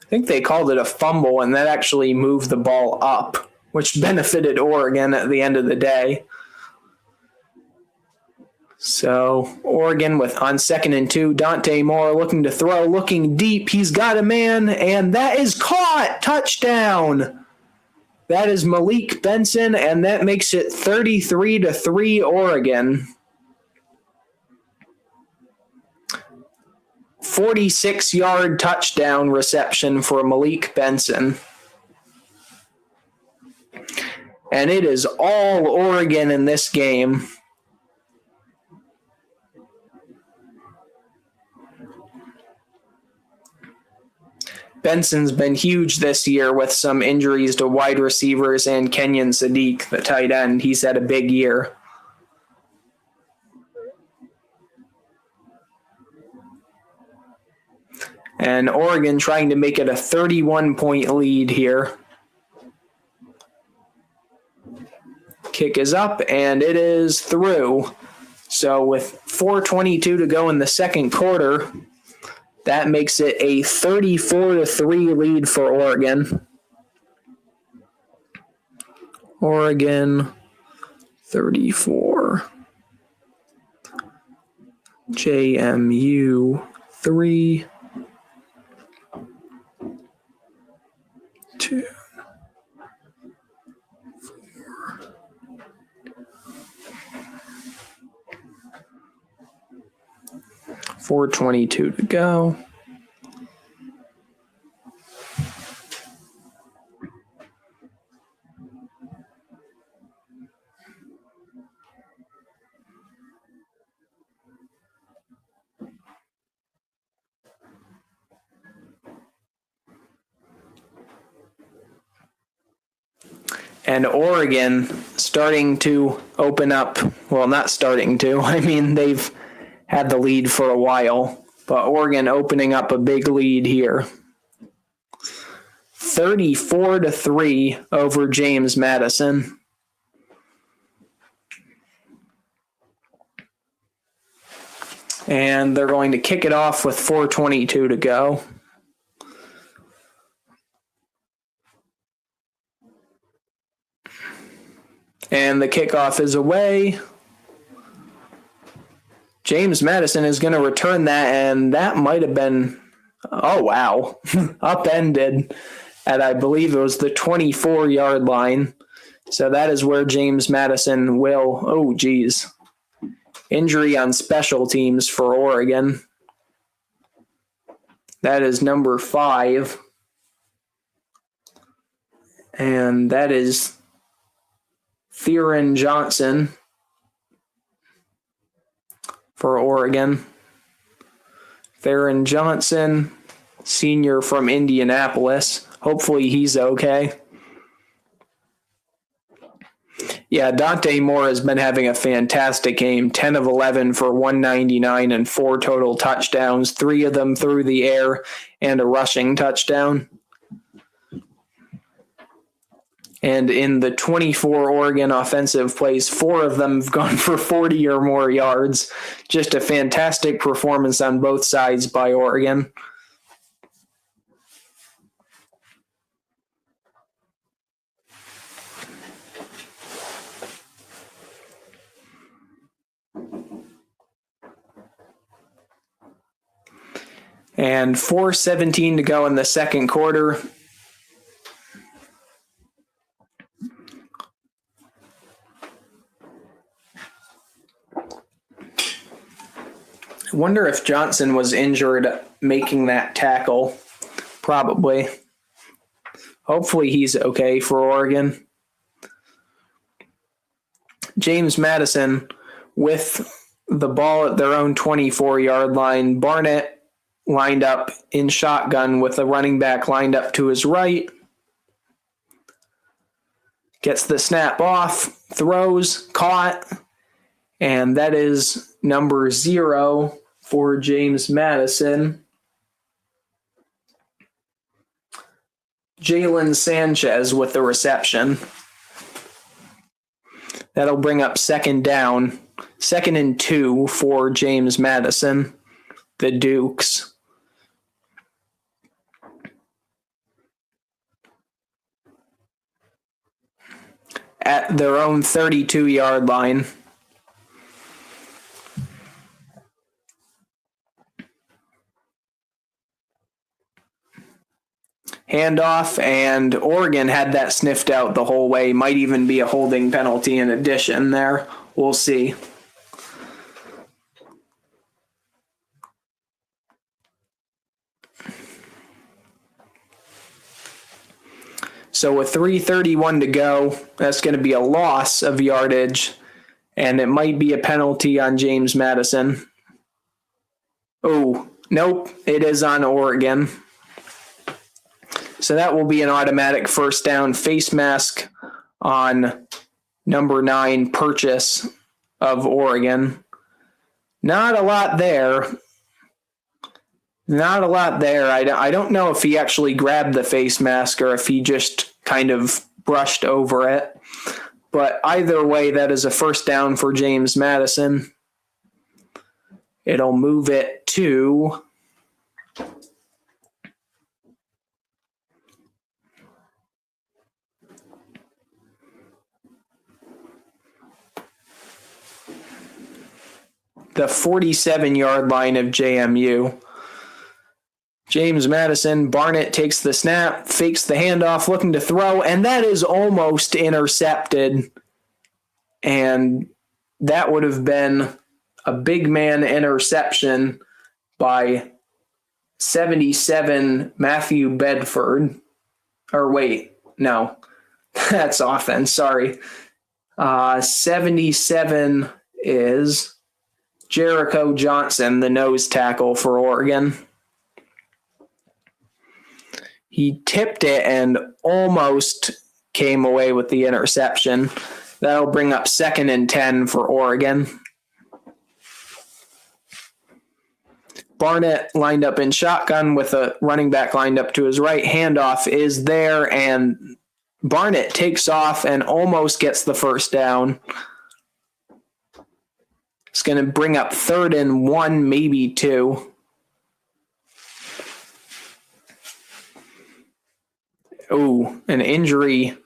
I think they called it a fumble, and that actually moved the ball up, which benefited Oregon at the end of the day. So Oregon on 2nd and 2, Dante Moore looking to throw, looking deep. He's got a man, and that is caught. Touchdown. That is Malik Benson, and that makes it 33-3 Oregon. 46-yard touchdown reception for Malik Benson. And it is all Oregon in this game. Benson's been huge this year with some injuries to wide receivers and Kenyon Sadiq, the tight end. He's had a big year. And Oregon trying to make it a 31-point lead here. Kick is up, and it is through. So with 4:22 to go in the second quarter, that makes it a 34-3 lead for Oregon. Oregon 34. JMU 3. 2. 4. 4:22 to go. And Oregon starting to open up. Well, not starting to. I mean, they've had the lead for a while. But Oregon opening up a big lead here. 34-3 over James Madison. And they're going to kick it off with 4:22 to go. And the kickoff is away. James Madison is going to return that, and that might have been, oh, wow, upended at, I believe it was the 24-yard line. So that is where James Madison will, oh, geez. Injury on special teams for Oregon. That is number 5. And that is Theron Johnson for Oregon. Theron Johnson, senior from Indianapolis. Hopefully he's okay. Yeah, Dante Moore has been having a fantastic game. 10 of 11 for 199 and 4 total touchdowns, 3 of them through the air and a rushing touchdown. And in the 24 Oregon offensive plays, 4 of them have gone for 40 or more yards. Just a fantastic performance on both sides by Oregon. And 4:17 to go in the second quarter. I wonder if Johnson was injured making that tackle. Probably. Hopefully he's okay for Oregon. James Madison with the ball at their own 24-yard line. Barnett lined up in shotgun with the running back lined up to his right. Gets the snap off, throws, caught, and that is number 0 for James Madison. Jalen Sanchez with the reception. That'll bring up second down. 2nd and 2 for James Madison, the Dukes. At their own 32-yard line. Handoff, and Oregon had that sniffed out the whole way. Might even be a holding penalty in addition there. We'll see. So with 3:31 to go, that's going to be a loss of yardage, and it might be a penalty on James Madison. Oh, nope, it is on Oregon. So that will be an automatic first down. Face mask on number 9, Purchase of Oregon. Not a lot there. Not a lot there. I don't know if he actually grabbed the face mask or if he just kind of brushed over it. But either way, that is a first down for James Madison. It'll move it to the 47-yard line of JMU. James Madison, Barnett takes the snap, fakes the handoff, looking to throw, and that is almost intercepted. And that would have been a big man interception by 77 Matthew Bedford. Or wait, no, that's offense, sorry. 77 is Jericho Johnson, the nose tackle for Oregon. He tipped it and almost came away with the interception. That'll bring up 2nd and 10 for Oregon. Barnett lined up in shotgun with a running back lined up to his right. Handoff is there, and Barnett takes off and almost gets the first down. It's going to bring up 3rd and 1, maybe 2. Oh, an injury.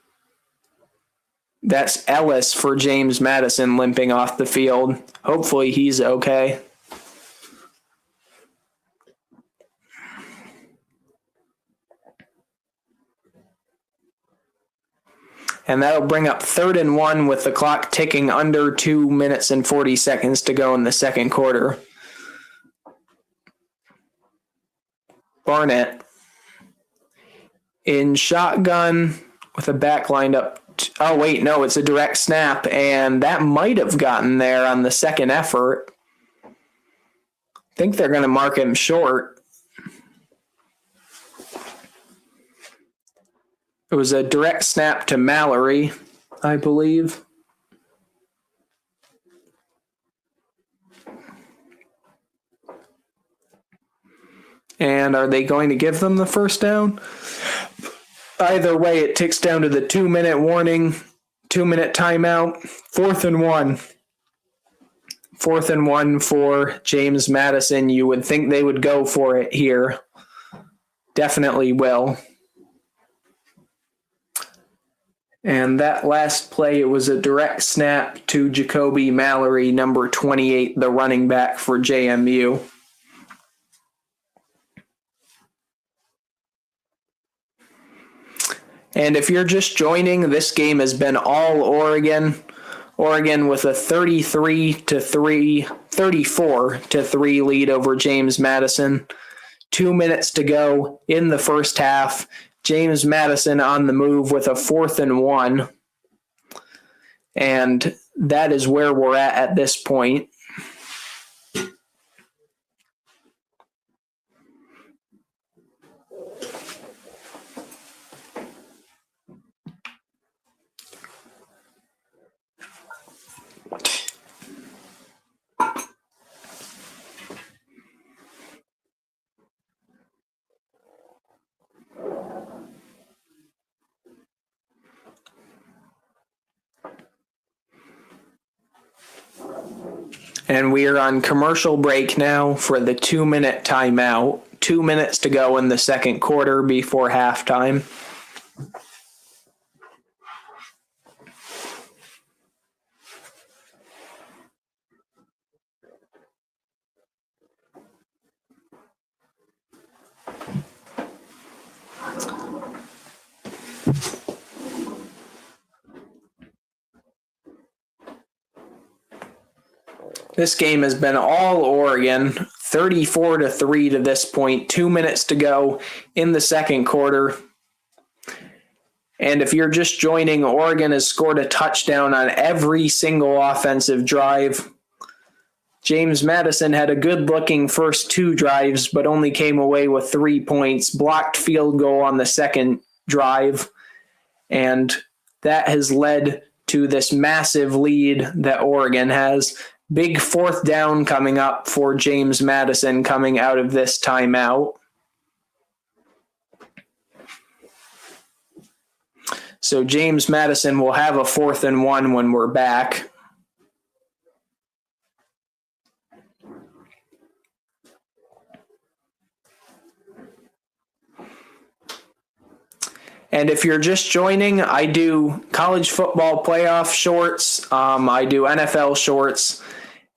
That's Ellis for James Madison limping off the field. Hopefully he's okay. And that'll bring up 3rd and 1 with the clock ticking under 2 minutes and 40 seconds to go in the second quarter. Barnett in shotgun with a back lined up. Oh, wait, no, it's a direct snap, and that might have gotten there on the second effort. I think they're going to mark him short. It was a direct snap to Mallory, I believe. And are they going to give them the first down? Either way, it ticks down to the 2-minute warning, 2-minute timeout, 4th and 1. 4th and 1 for James Madison. You would think they would go for it here. Definitely will. And that last play, it was a direct snap to Jacoby Mallory, number 28, the running back for JMU. And if you're just joining, this game has been all Oregon. Oregon with a 34-3 lead over James Madison. 2 minutes to go in the first half. James Madison on the move with a 4th and 1. And that is where we're at this point. And we are on commercial break now for the 2-minute timeout. 2 minutes to go in the second quarter before halftime. This game has been all Oregon, 34-3 to this point, 2 minutes to go in the second quarter. And if you're just joining, Oregon has scored a touchdown on every single offensive drive. James Madison had a good-looking first 2 drives, but only came away with 3 points, blocked field goal on the second drive, and that has led to this massive lead that Oregon has. Big 4th down coming up for James Madison coming out of this timeout. So James Madison will have a 4th and 1 when we're back. And if you're just joining, I do college football playoff shorts, I do NFL shorts,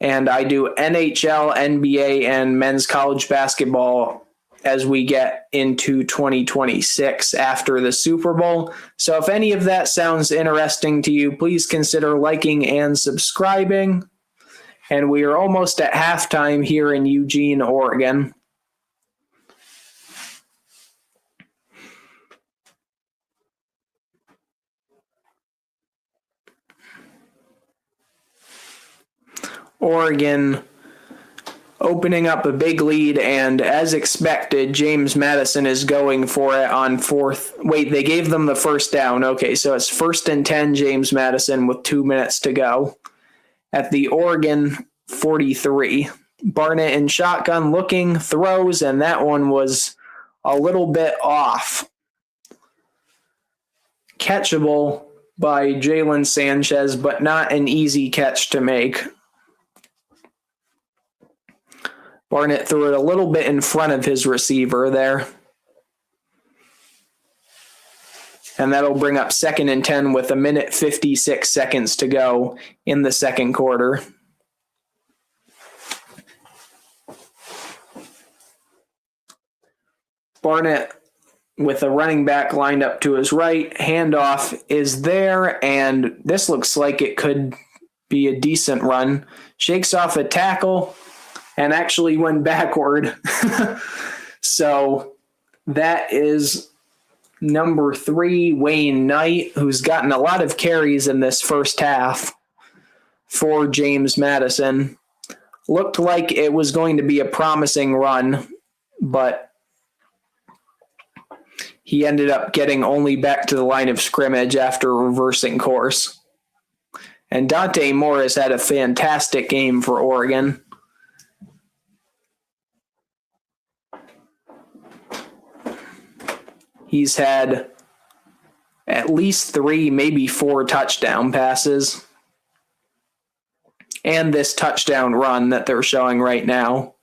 and I do NHL, NBA, and men's college basketball as we get into 2026 after the Super Bowl. So if any of that sounds interesting to you, please consider liking and subscribing. And we are almost at halftime here in Eugene, Oregon. Oregon opening up a big lead, and as expected, James Madison is going for it on 4th. Wait, they gave them the first down. Okay, so it's 1st and 10, James Madison with 2 minutes to go at the Oregon 43. Barnett in shotgun looking, throws, and that one was a little bit off. Catchable by Jalen Sanchez, but not an easy catch to make. Barnett threw it a little bit in front of his receiver there. And that'll bring up 2nd and 10 with 1:56 to go in the second quarter. Barnett with a running back lined up to his right. Handoff is there, and this looks like it could be a decent run. Shakes off a tackle and actually went backward. So That is number 3, Wayne Knight, who's gotten a lot of carries in this first half for James Madison. Looked like it was going to be a promising run, but he ended up getting only back to the line of scrimmage after reversing course. And Dante Moore has had a fantastic game for Oregon. He's had at least 3, maybe 4 touchdown passes. And this touchdown run that they're showing right now.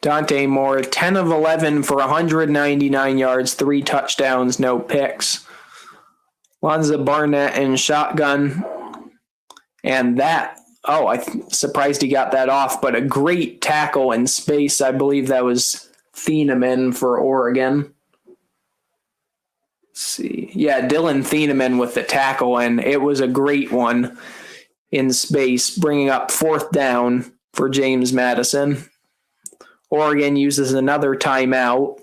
Dante Moore, 10 of 11 for 199 yards, 3 touchdowns, no picks. Lonza Barnett in shotgun. And that, I'm surprised he got that off, but a great tackle in space. I believe that was Thieneman for Oregon. Let's see. Yeah, Dylan Thieneman with the tackle, and it was a great one in space, bringing up 4th down for James Madison. Oregon uses another timeout.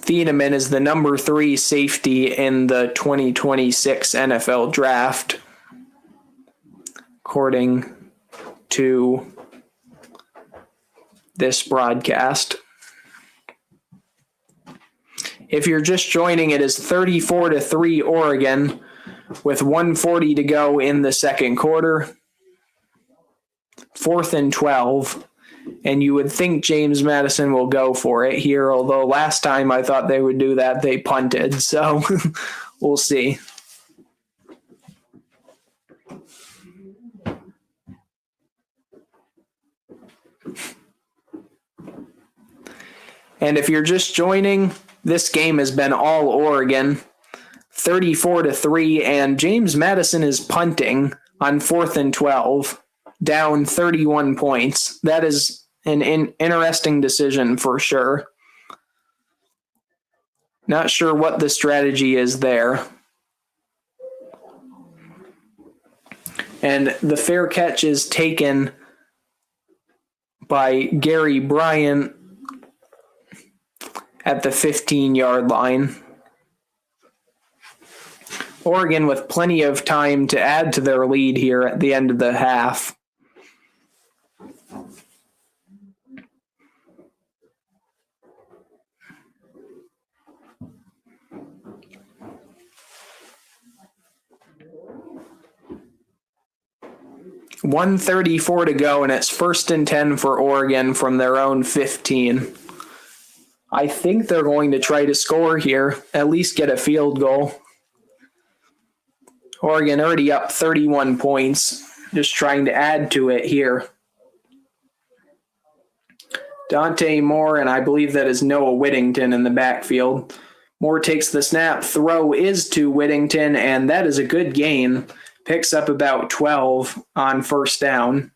Thieneman is the number 3 safety in the 2026 NFL draft, according to this broadcast. If you're just joining, it is 34-3 Oregon with 1:40 to go in the second quarter. 4th and 12. And you would think James Madison will go for it here, although last time I thought they would do that, they punted. So we'll see. And if you're just joining, this game has been all Oregon, 34-3, and James Madison is punting on 4th and 12, down 31 points. That is an interesting decision for sure. Not sure what the strategy is there. And the fair catch is taken by Gary Bryant at the 15-yard line. Oregon with plenty of time to add to their lead here at the end of the half. .134 to go, and it's 1st and 10 for Oregon from their own 15. I think they're going to try to score here, at least get a field goal. Oregon already up 31 points, just trying to add to it here. Dante Moore, and I believe that is Noah Whittington in the backfield. Moore takes the snap, throw is to Whittington, and that is a good gain. Picks up about 12 on 1st down.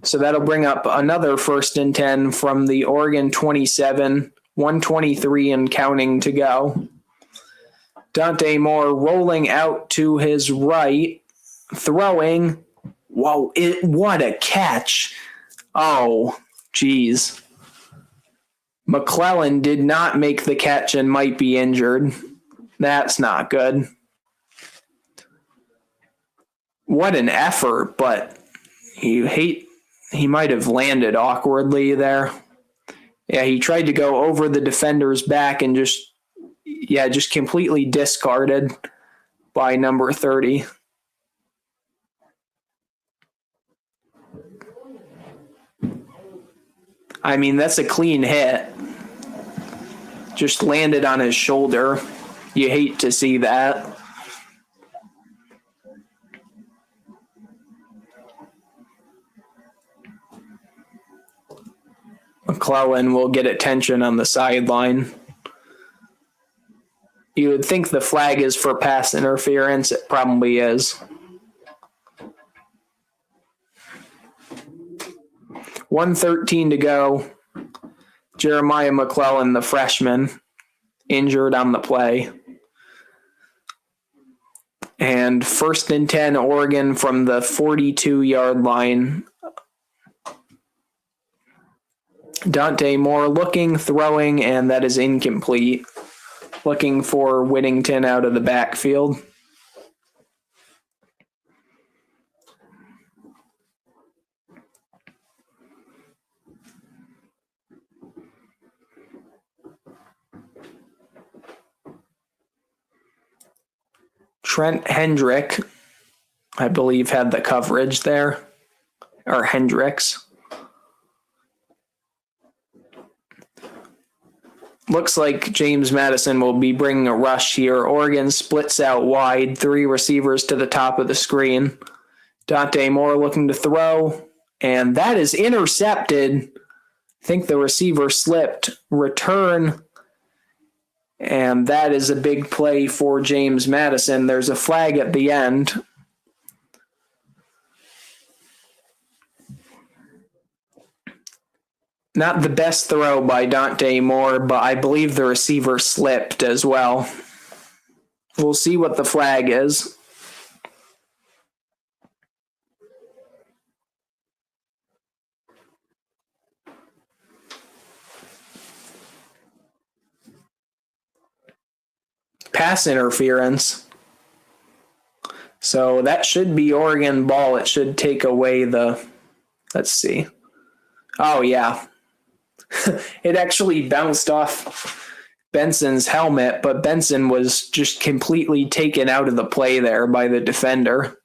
So that'll bring up another 1st and 10 from the Oregon 27, 123 and counting to go. Dante Moore rolling out to his right, throwing. Whoa, what a catch. Oh, geez. McClellan did not make the catch and might be injured. That's not good. What an effort, but he might have landed awkwardly there. Yeah, he tried to go over the defender's back and just completely discarded by number 30. I mean, that's a clean hit. Just landed on his shoulder. You hate to see that. McClellan will get attention on the sideline. You would think the flag is for pass interference. It probably is. 1:13 to go. Jeremiah McClellan, the freshman, injured on the play. And 1st and 10, Oregon from the 42-yard line. Dante Moore looking, throwing, and that is incomplete. Looking for Whittington out of the backfield. Trent Hendrick, I believe, had the coverage there. Or Hendricks. Looks like James Madison will be bringing a rush here. Oregon splits out wide, 3 receivers to the top of the screen. Dante Moore looking to throw, and that is intercepted. I think the receiver slipped. Return, and that is a big play for James Madison. There's a flag at the end. Not the best throw by Dante Moore, but I believe the receiver slipped as well. We'll see what the flag is. Pass interference. So that should be Oregon ball. It should take away the, let's see. Oh, yeah. It actually bounced off Benson's helmet, but Benson was just completely taken out of the play there by the defender.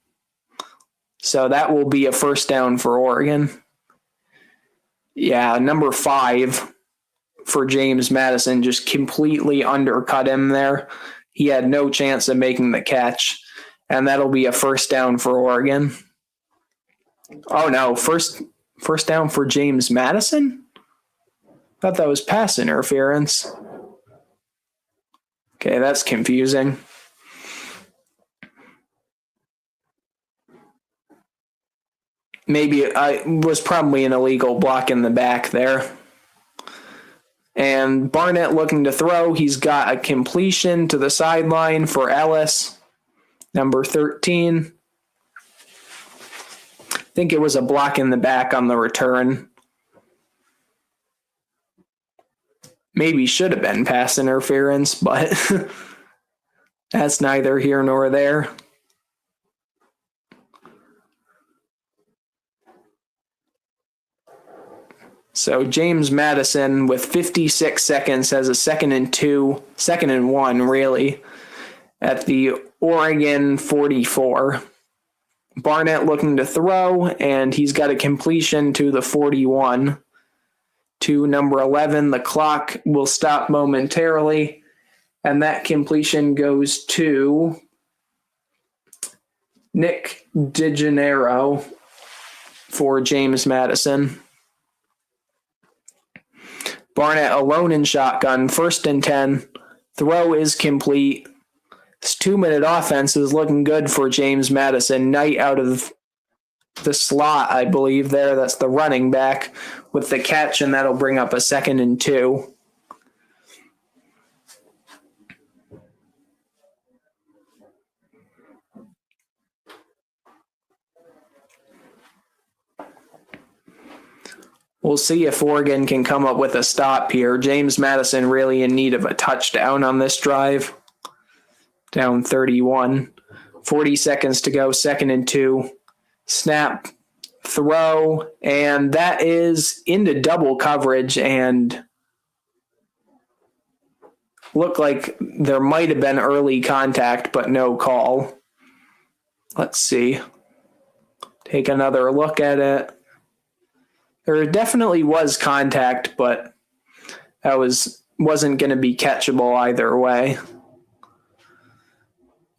So that will be a first down for Oregon. Yeah, number 5 for James Madison just completely undercut him there. He had no chance of making the catch, and that'll be a first down for Oregon. Oh, no, first down for James Madison? Thought that was pass interference. Okay, that's confusing. Maybe I was probably an illegal block in the back there. And Barnett looking to throw. He's got a completion to the sideline for Ellis, number 13. I think it was a block in the back on the return. Maybe should have been pass interference, but that's neither here nor there. So James Madison with 56 seconds has a 2nd and 1 really, at the Oregon 44. Barnett looking to throw, and he's got a completion to the 41. To number 11, the clock will stop momentarily, and that completion goes to Nick DeGennaro for James Madison. Barnett alone in shotgun, 1st and 10. Throw is complete. This 2-minute offense is looking good for James Madison. Knight out of the slot, I believe there. That's the running back with the catch, and that'll bring up a 2nd and 2. We'll see if Oregon can come up with a stop here. James Madison really in need of a touchdown on this drive. Down 31. 40 seconds to go, 2nd and 2. Snap, throw, and that is into double coverage, and looked like there might have been early contact, but no call. Let's see. Take another look at it. There definitely was contact, but that wasn't going to be catchable either way.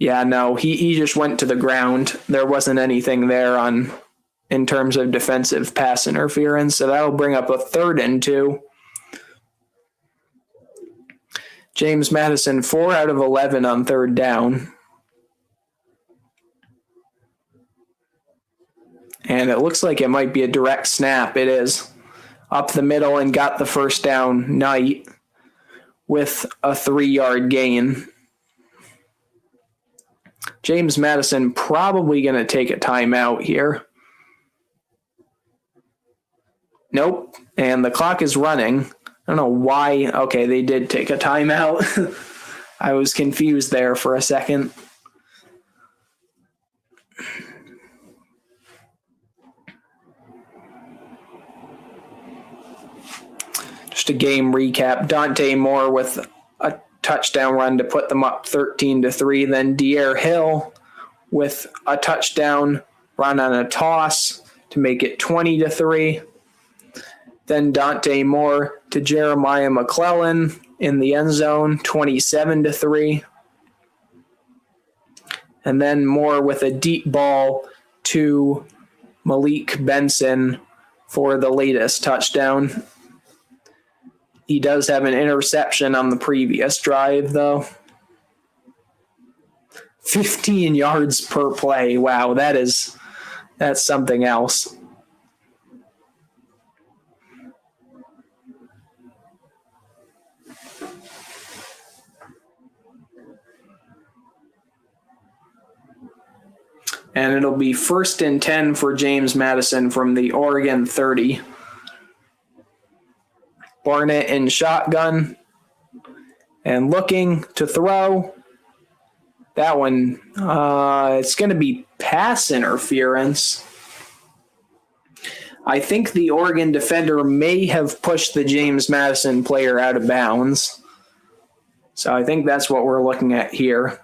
Yeah, no, he just went to the ground. There wasn't anything there in terms of defensive pass interference, so that'll bring up a 3rd and 2. James Madison, 4 out of 11 on third down. And it looks like it might be a direct snap. It is. Up the middle and got the first down. Knight with a 3-yard gain. James Madison probably going to take a timeout here. Nope. And the clock is running. I don't know why. Okay, they did take a timeout. I was confused there for a second. Just a game recap. Dante Moore with a touchdown run to put them up 13-3. Then De'Aaron Hill with a touchdown run on a toss to make it 20-3. Then Dante Moore to Jeremiah McClellan in the end zone, 27-3. And then Moore with a deep ball to Malik Benson for the latest touchdown. He does have an interception on the previous drive, though. 15 yards per play. Wow, that's something else. And it'll be 1st and 10 for James Madison from the Oregon 30. Barnett in shotgun and looking to throw. That one, it's going to be pass interference. I think the Oregon defender may have pushed the James Madison player out of bounds. So I think that's what we're looking at here.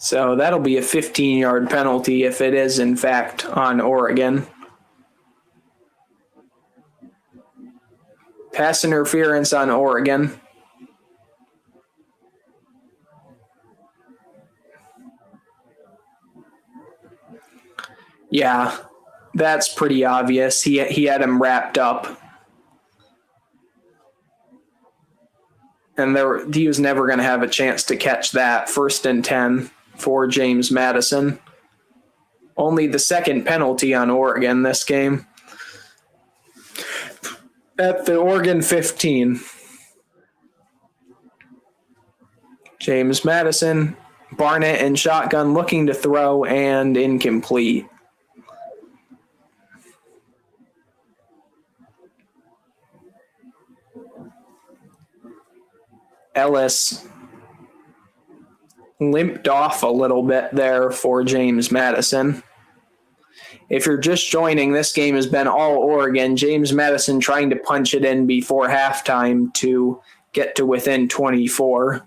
So that'll be a 15-yard penalty if it is, in fact, on Oregon. Pass interference on Oregon. Yeah, that's pretty obvious. He had him wrapped up. And he was never going to have a chance to catch that. 1st and 10 for James Madison. Only the second penalty on Oregon this game. At the Oregon 15. James Madison, Barnett in shotgun looking to throw and incomplete. Ellis limped off a little bit there for James Madison. If you're just joining, this game has been all Oregon. James Madison trying to punch it in before halftime to get to within 24.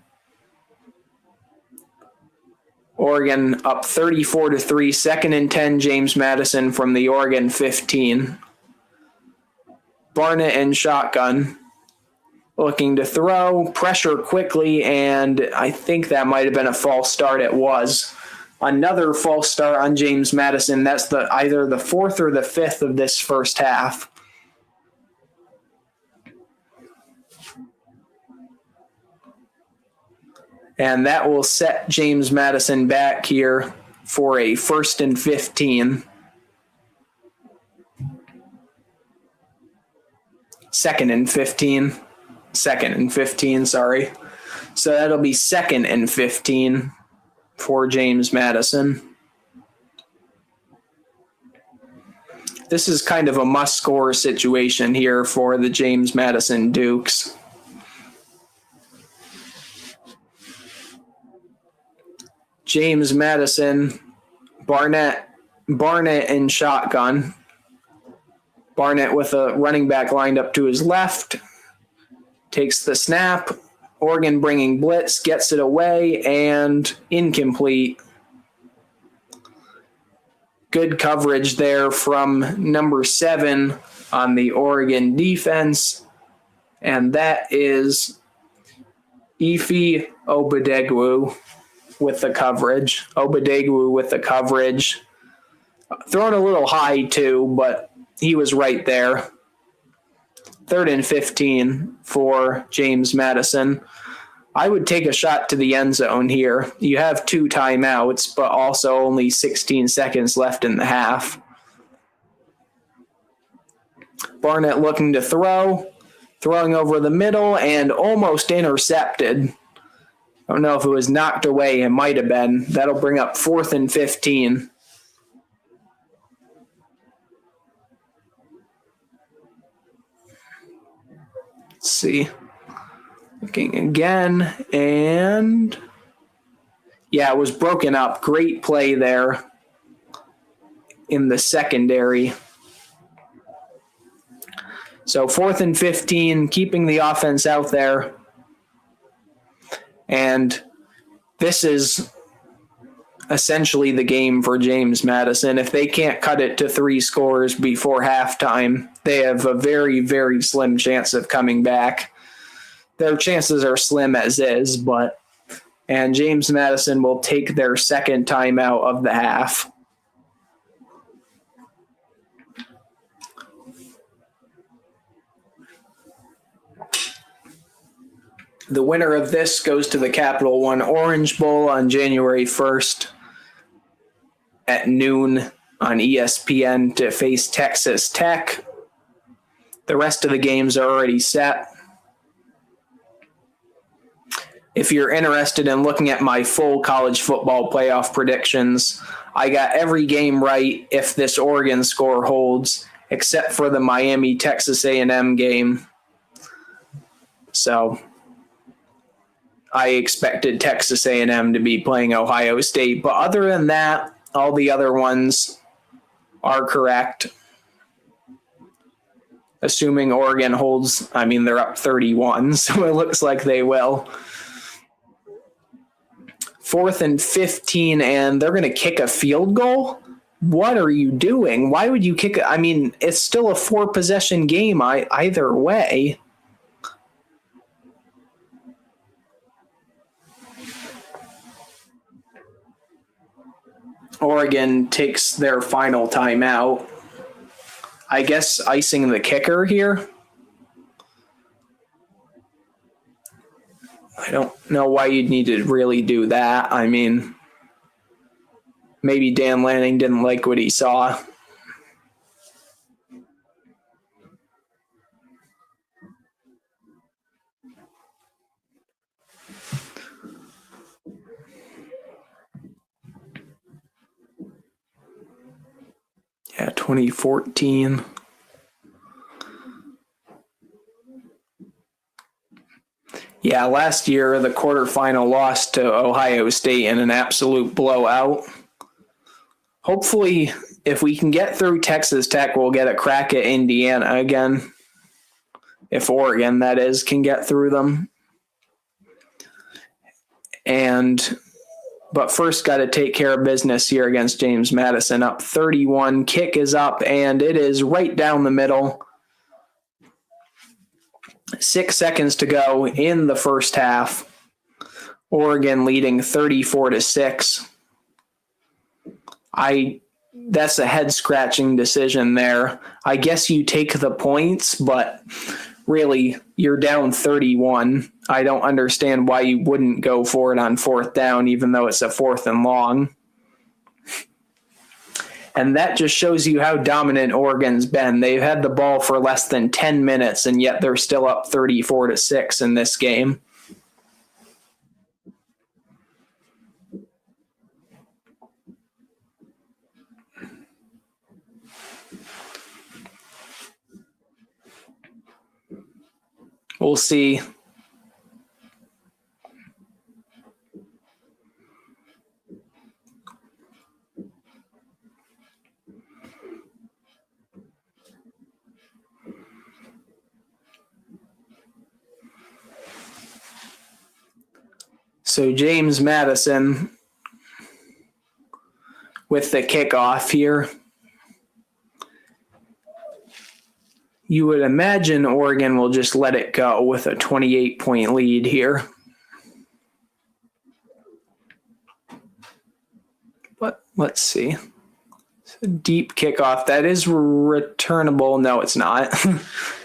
Oregon up 34-3, 2nd and 10, James Madison from the Oregon 15. Barnett in shotgun. Looking to throw, pressure quickly, and I think that might have been a false start. It was. Another false start on James Madison. That's either the 4th or the 5th of this first half. And that will set James Madison back here for a 1st and 15. 2nd and 15. 2nd and 15, sorry. So that'll be 2nd and 15 for James Madison. This is kind of a must-score situation here for the James Madison Dukes. James Madison, Barnett in shotgun. Barnett with a running back lined up to his left. Takes the snap. Oregon bringing blitz, gets it away, and incomplete. Good coverage there from number 7 on the Oregon defense. And that is Ife Obadegwu with the coverage. Obadegwu with the coverage. Thrown a little high too, but he was right there. 3rd and 15 for James Madison. I would take a shot to the end zone here. You have 2 timeouts, but also only 16 seconds left in the half. Barnett looking to throw, throwing over the middle and almost intercepted. I don't know if it was knocked away. It might have been. That'll bring up 4th and 15. Let's see. Looking again, and yeah, it was broken up. Great play there in the secondary. So 4th and 15, keeping the offense out there. And this is essentially the game for James Madison. If they can't cut it to 3 scores before halftime, they have a very, very slim chance of coming back. Their chances are slim as is, and James Madison will take their 2nd timeout of the half. The winner of this goes to the Capital One Orange Bowl on January 1st at noon on ESPN to face Texas Tech. The rest of the games are already set. If you're interested in looking at my full college football playoff predictions, I got every game right if this Oregon score holds, except for the Miami-Texas A&M game. So I expected Texas A&M to be playing Ohio State. But other than that, all the other ones are correct. Assuming Oregon holds, they're up 31, so it looks like they will. 4th and 15, and they're going to kick a field goal? What are you doing? Why would you kick it? It's still a 4-possession game either way. Oregon takes their final timeout. I guess icing the kicker here. I don't know why you'd need to really do that. Maybe Dan Lanning didn't like what he saw. Yeah, 2014. Yeah, last year the quarterfinal loss to Ohio State in an absolute blowout. Hopefully, if we can get through Texas Tech, we'll get a crack at Indiana again. If Oregon, that is, can get through them. But first got to take care of business here against James Madison. Up 31, kick is up, and it is right down the middle. 6 seconds to go in the first half. Oregon leading 34-6. That's a head-scratching decision there. I guess you take the points, but really, you're down 31. I don't understand why you wouldn't go for it on 4th down, even though it's a 4th and long. And that just shows you how dominant Oregon's been. They've had the ball for less than 10 minutes, and yet they're still up 34-6 in this game. We'll see. So James Madison with the kickoff here. You would imagine Oregon will just let it go with a 28-point lead here. But let's see. deep kickoff. That is returnable. No, it's not.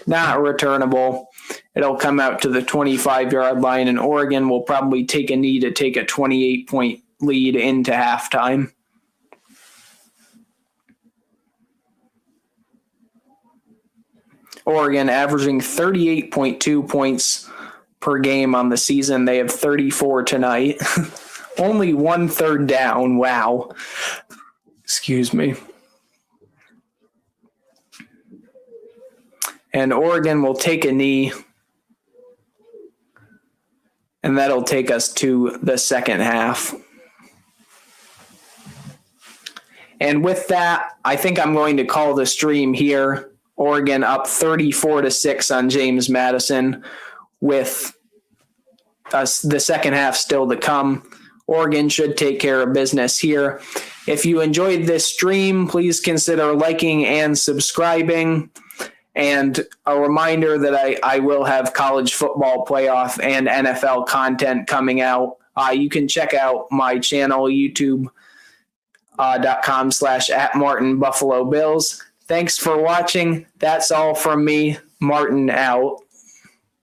Not returnable. It'll come out to the 25-yard line, and Oregon will probably take a knee to take a 28-point lead into halftime. Oregon averaging 38.2 points per game on the season. They have 34 tonight. Only 1 third down. Wow. Excuse me. And Oregon will take a knee, and that'll take us to the second half. And with that, I think I'm going to call the stream here. Oregon up 34-6 on James Madison with the second half still to come. Oregon should take care of business here. If you enjoyed this stream, please consider liking and subscribing. And a reminder that I will have college football playoff and NFL content coming out. You can check out my channel, youtube.com/@MartinBuffaloBills. Thanks for watching. That's all from me. Martin out.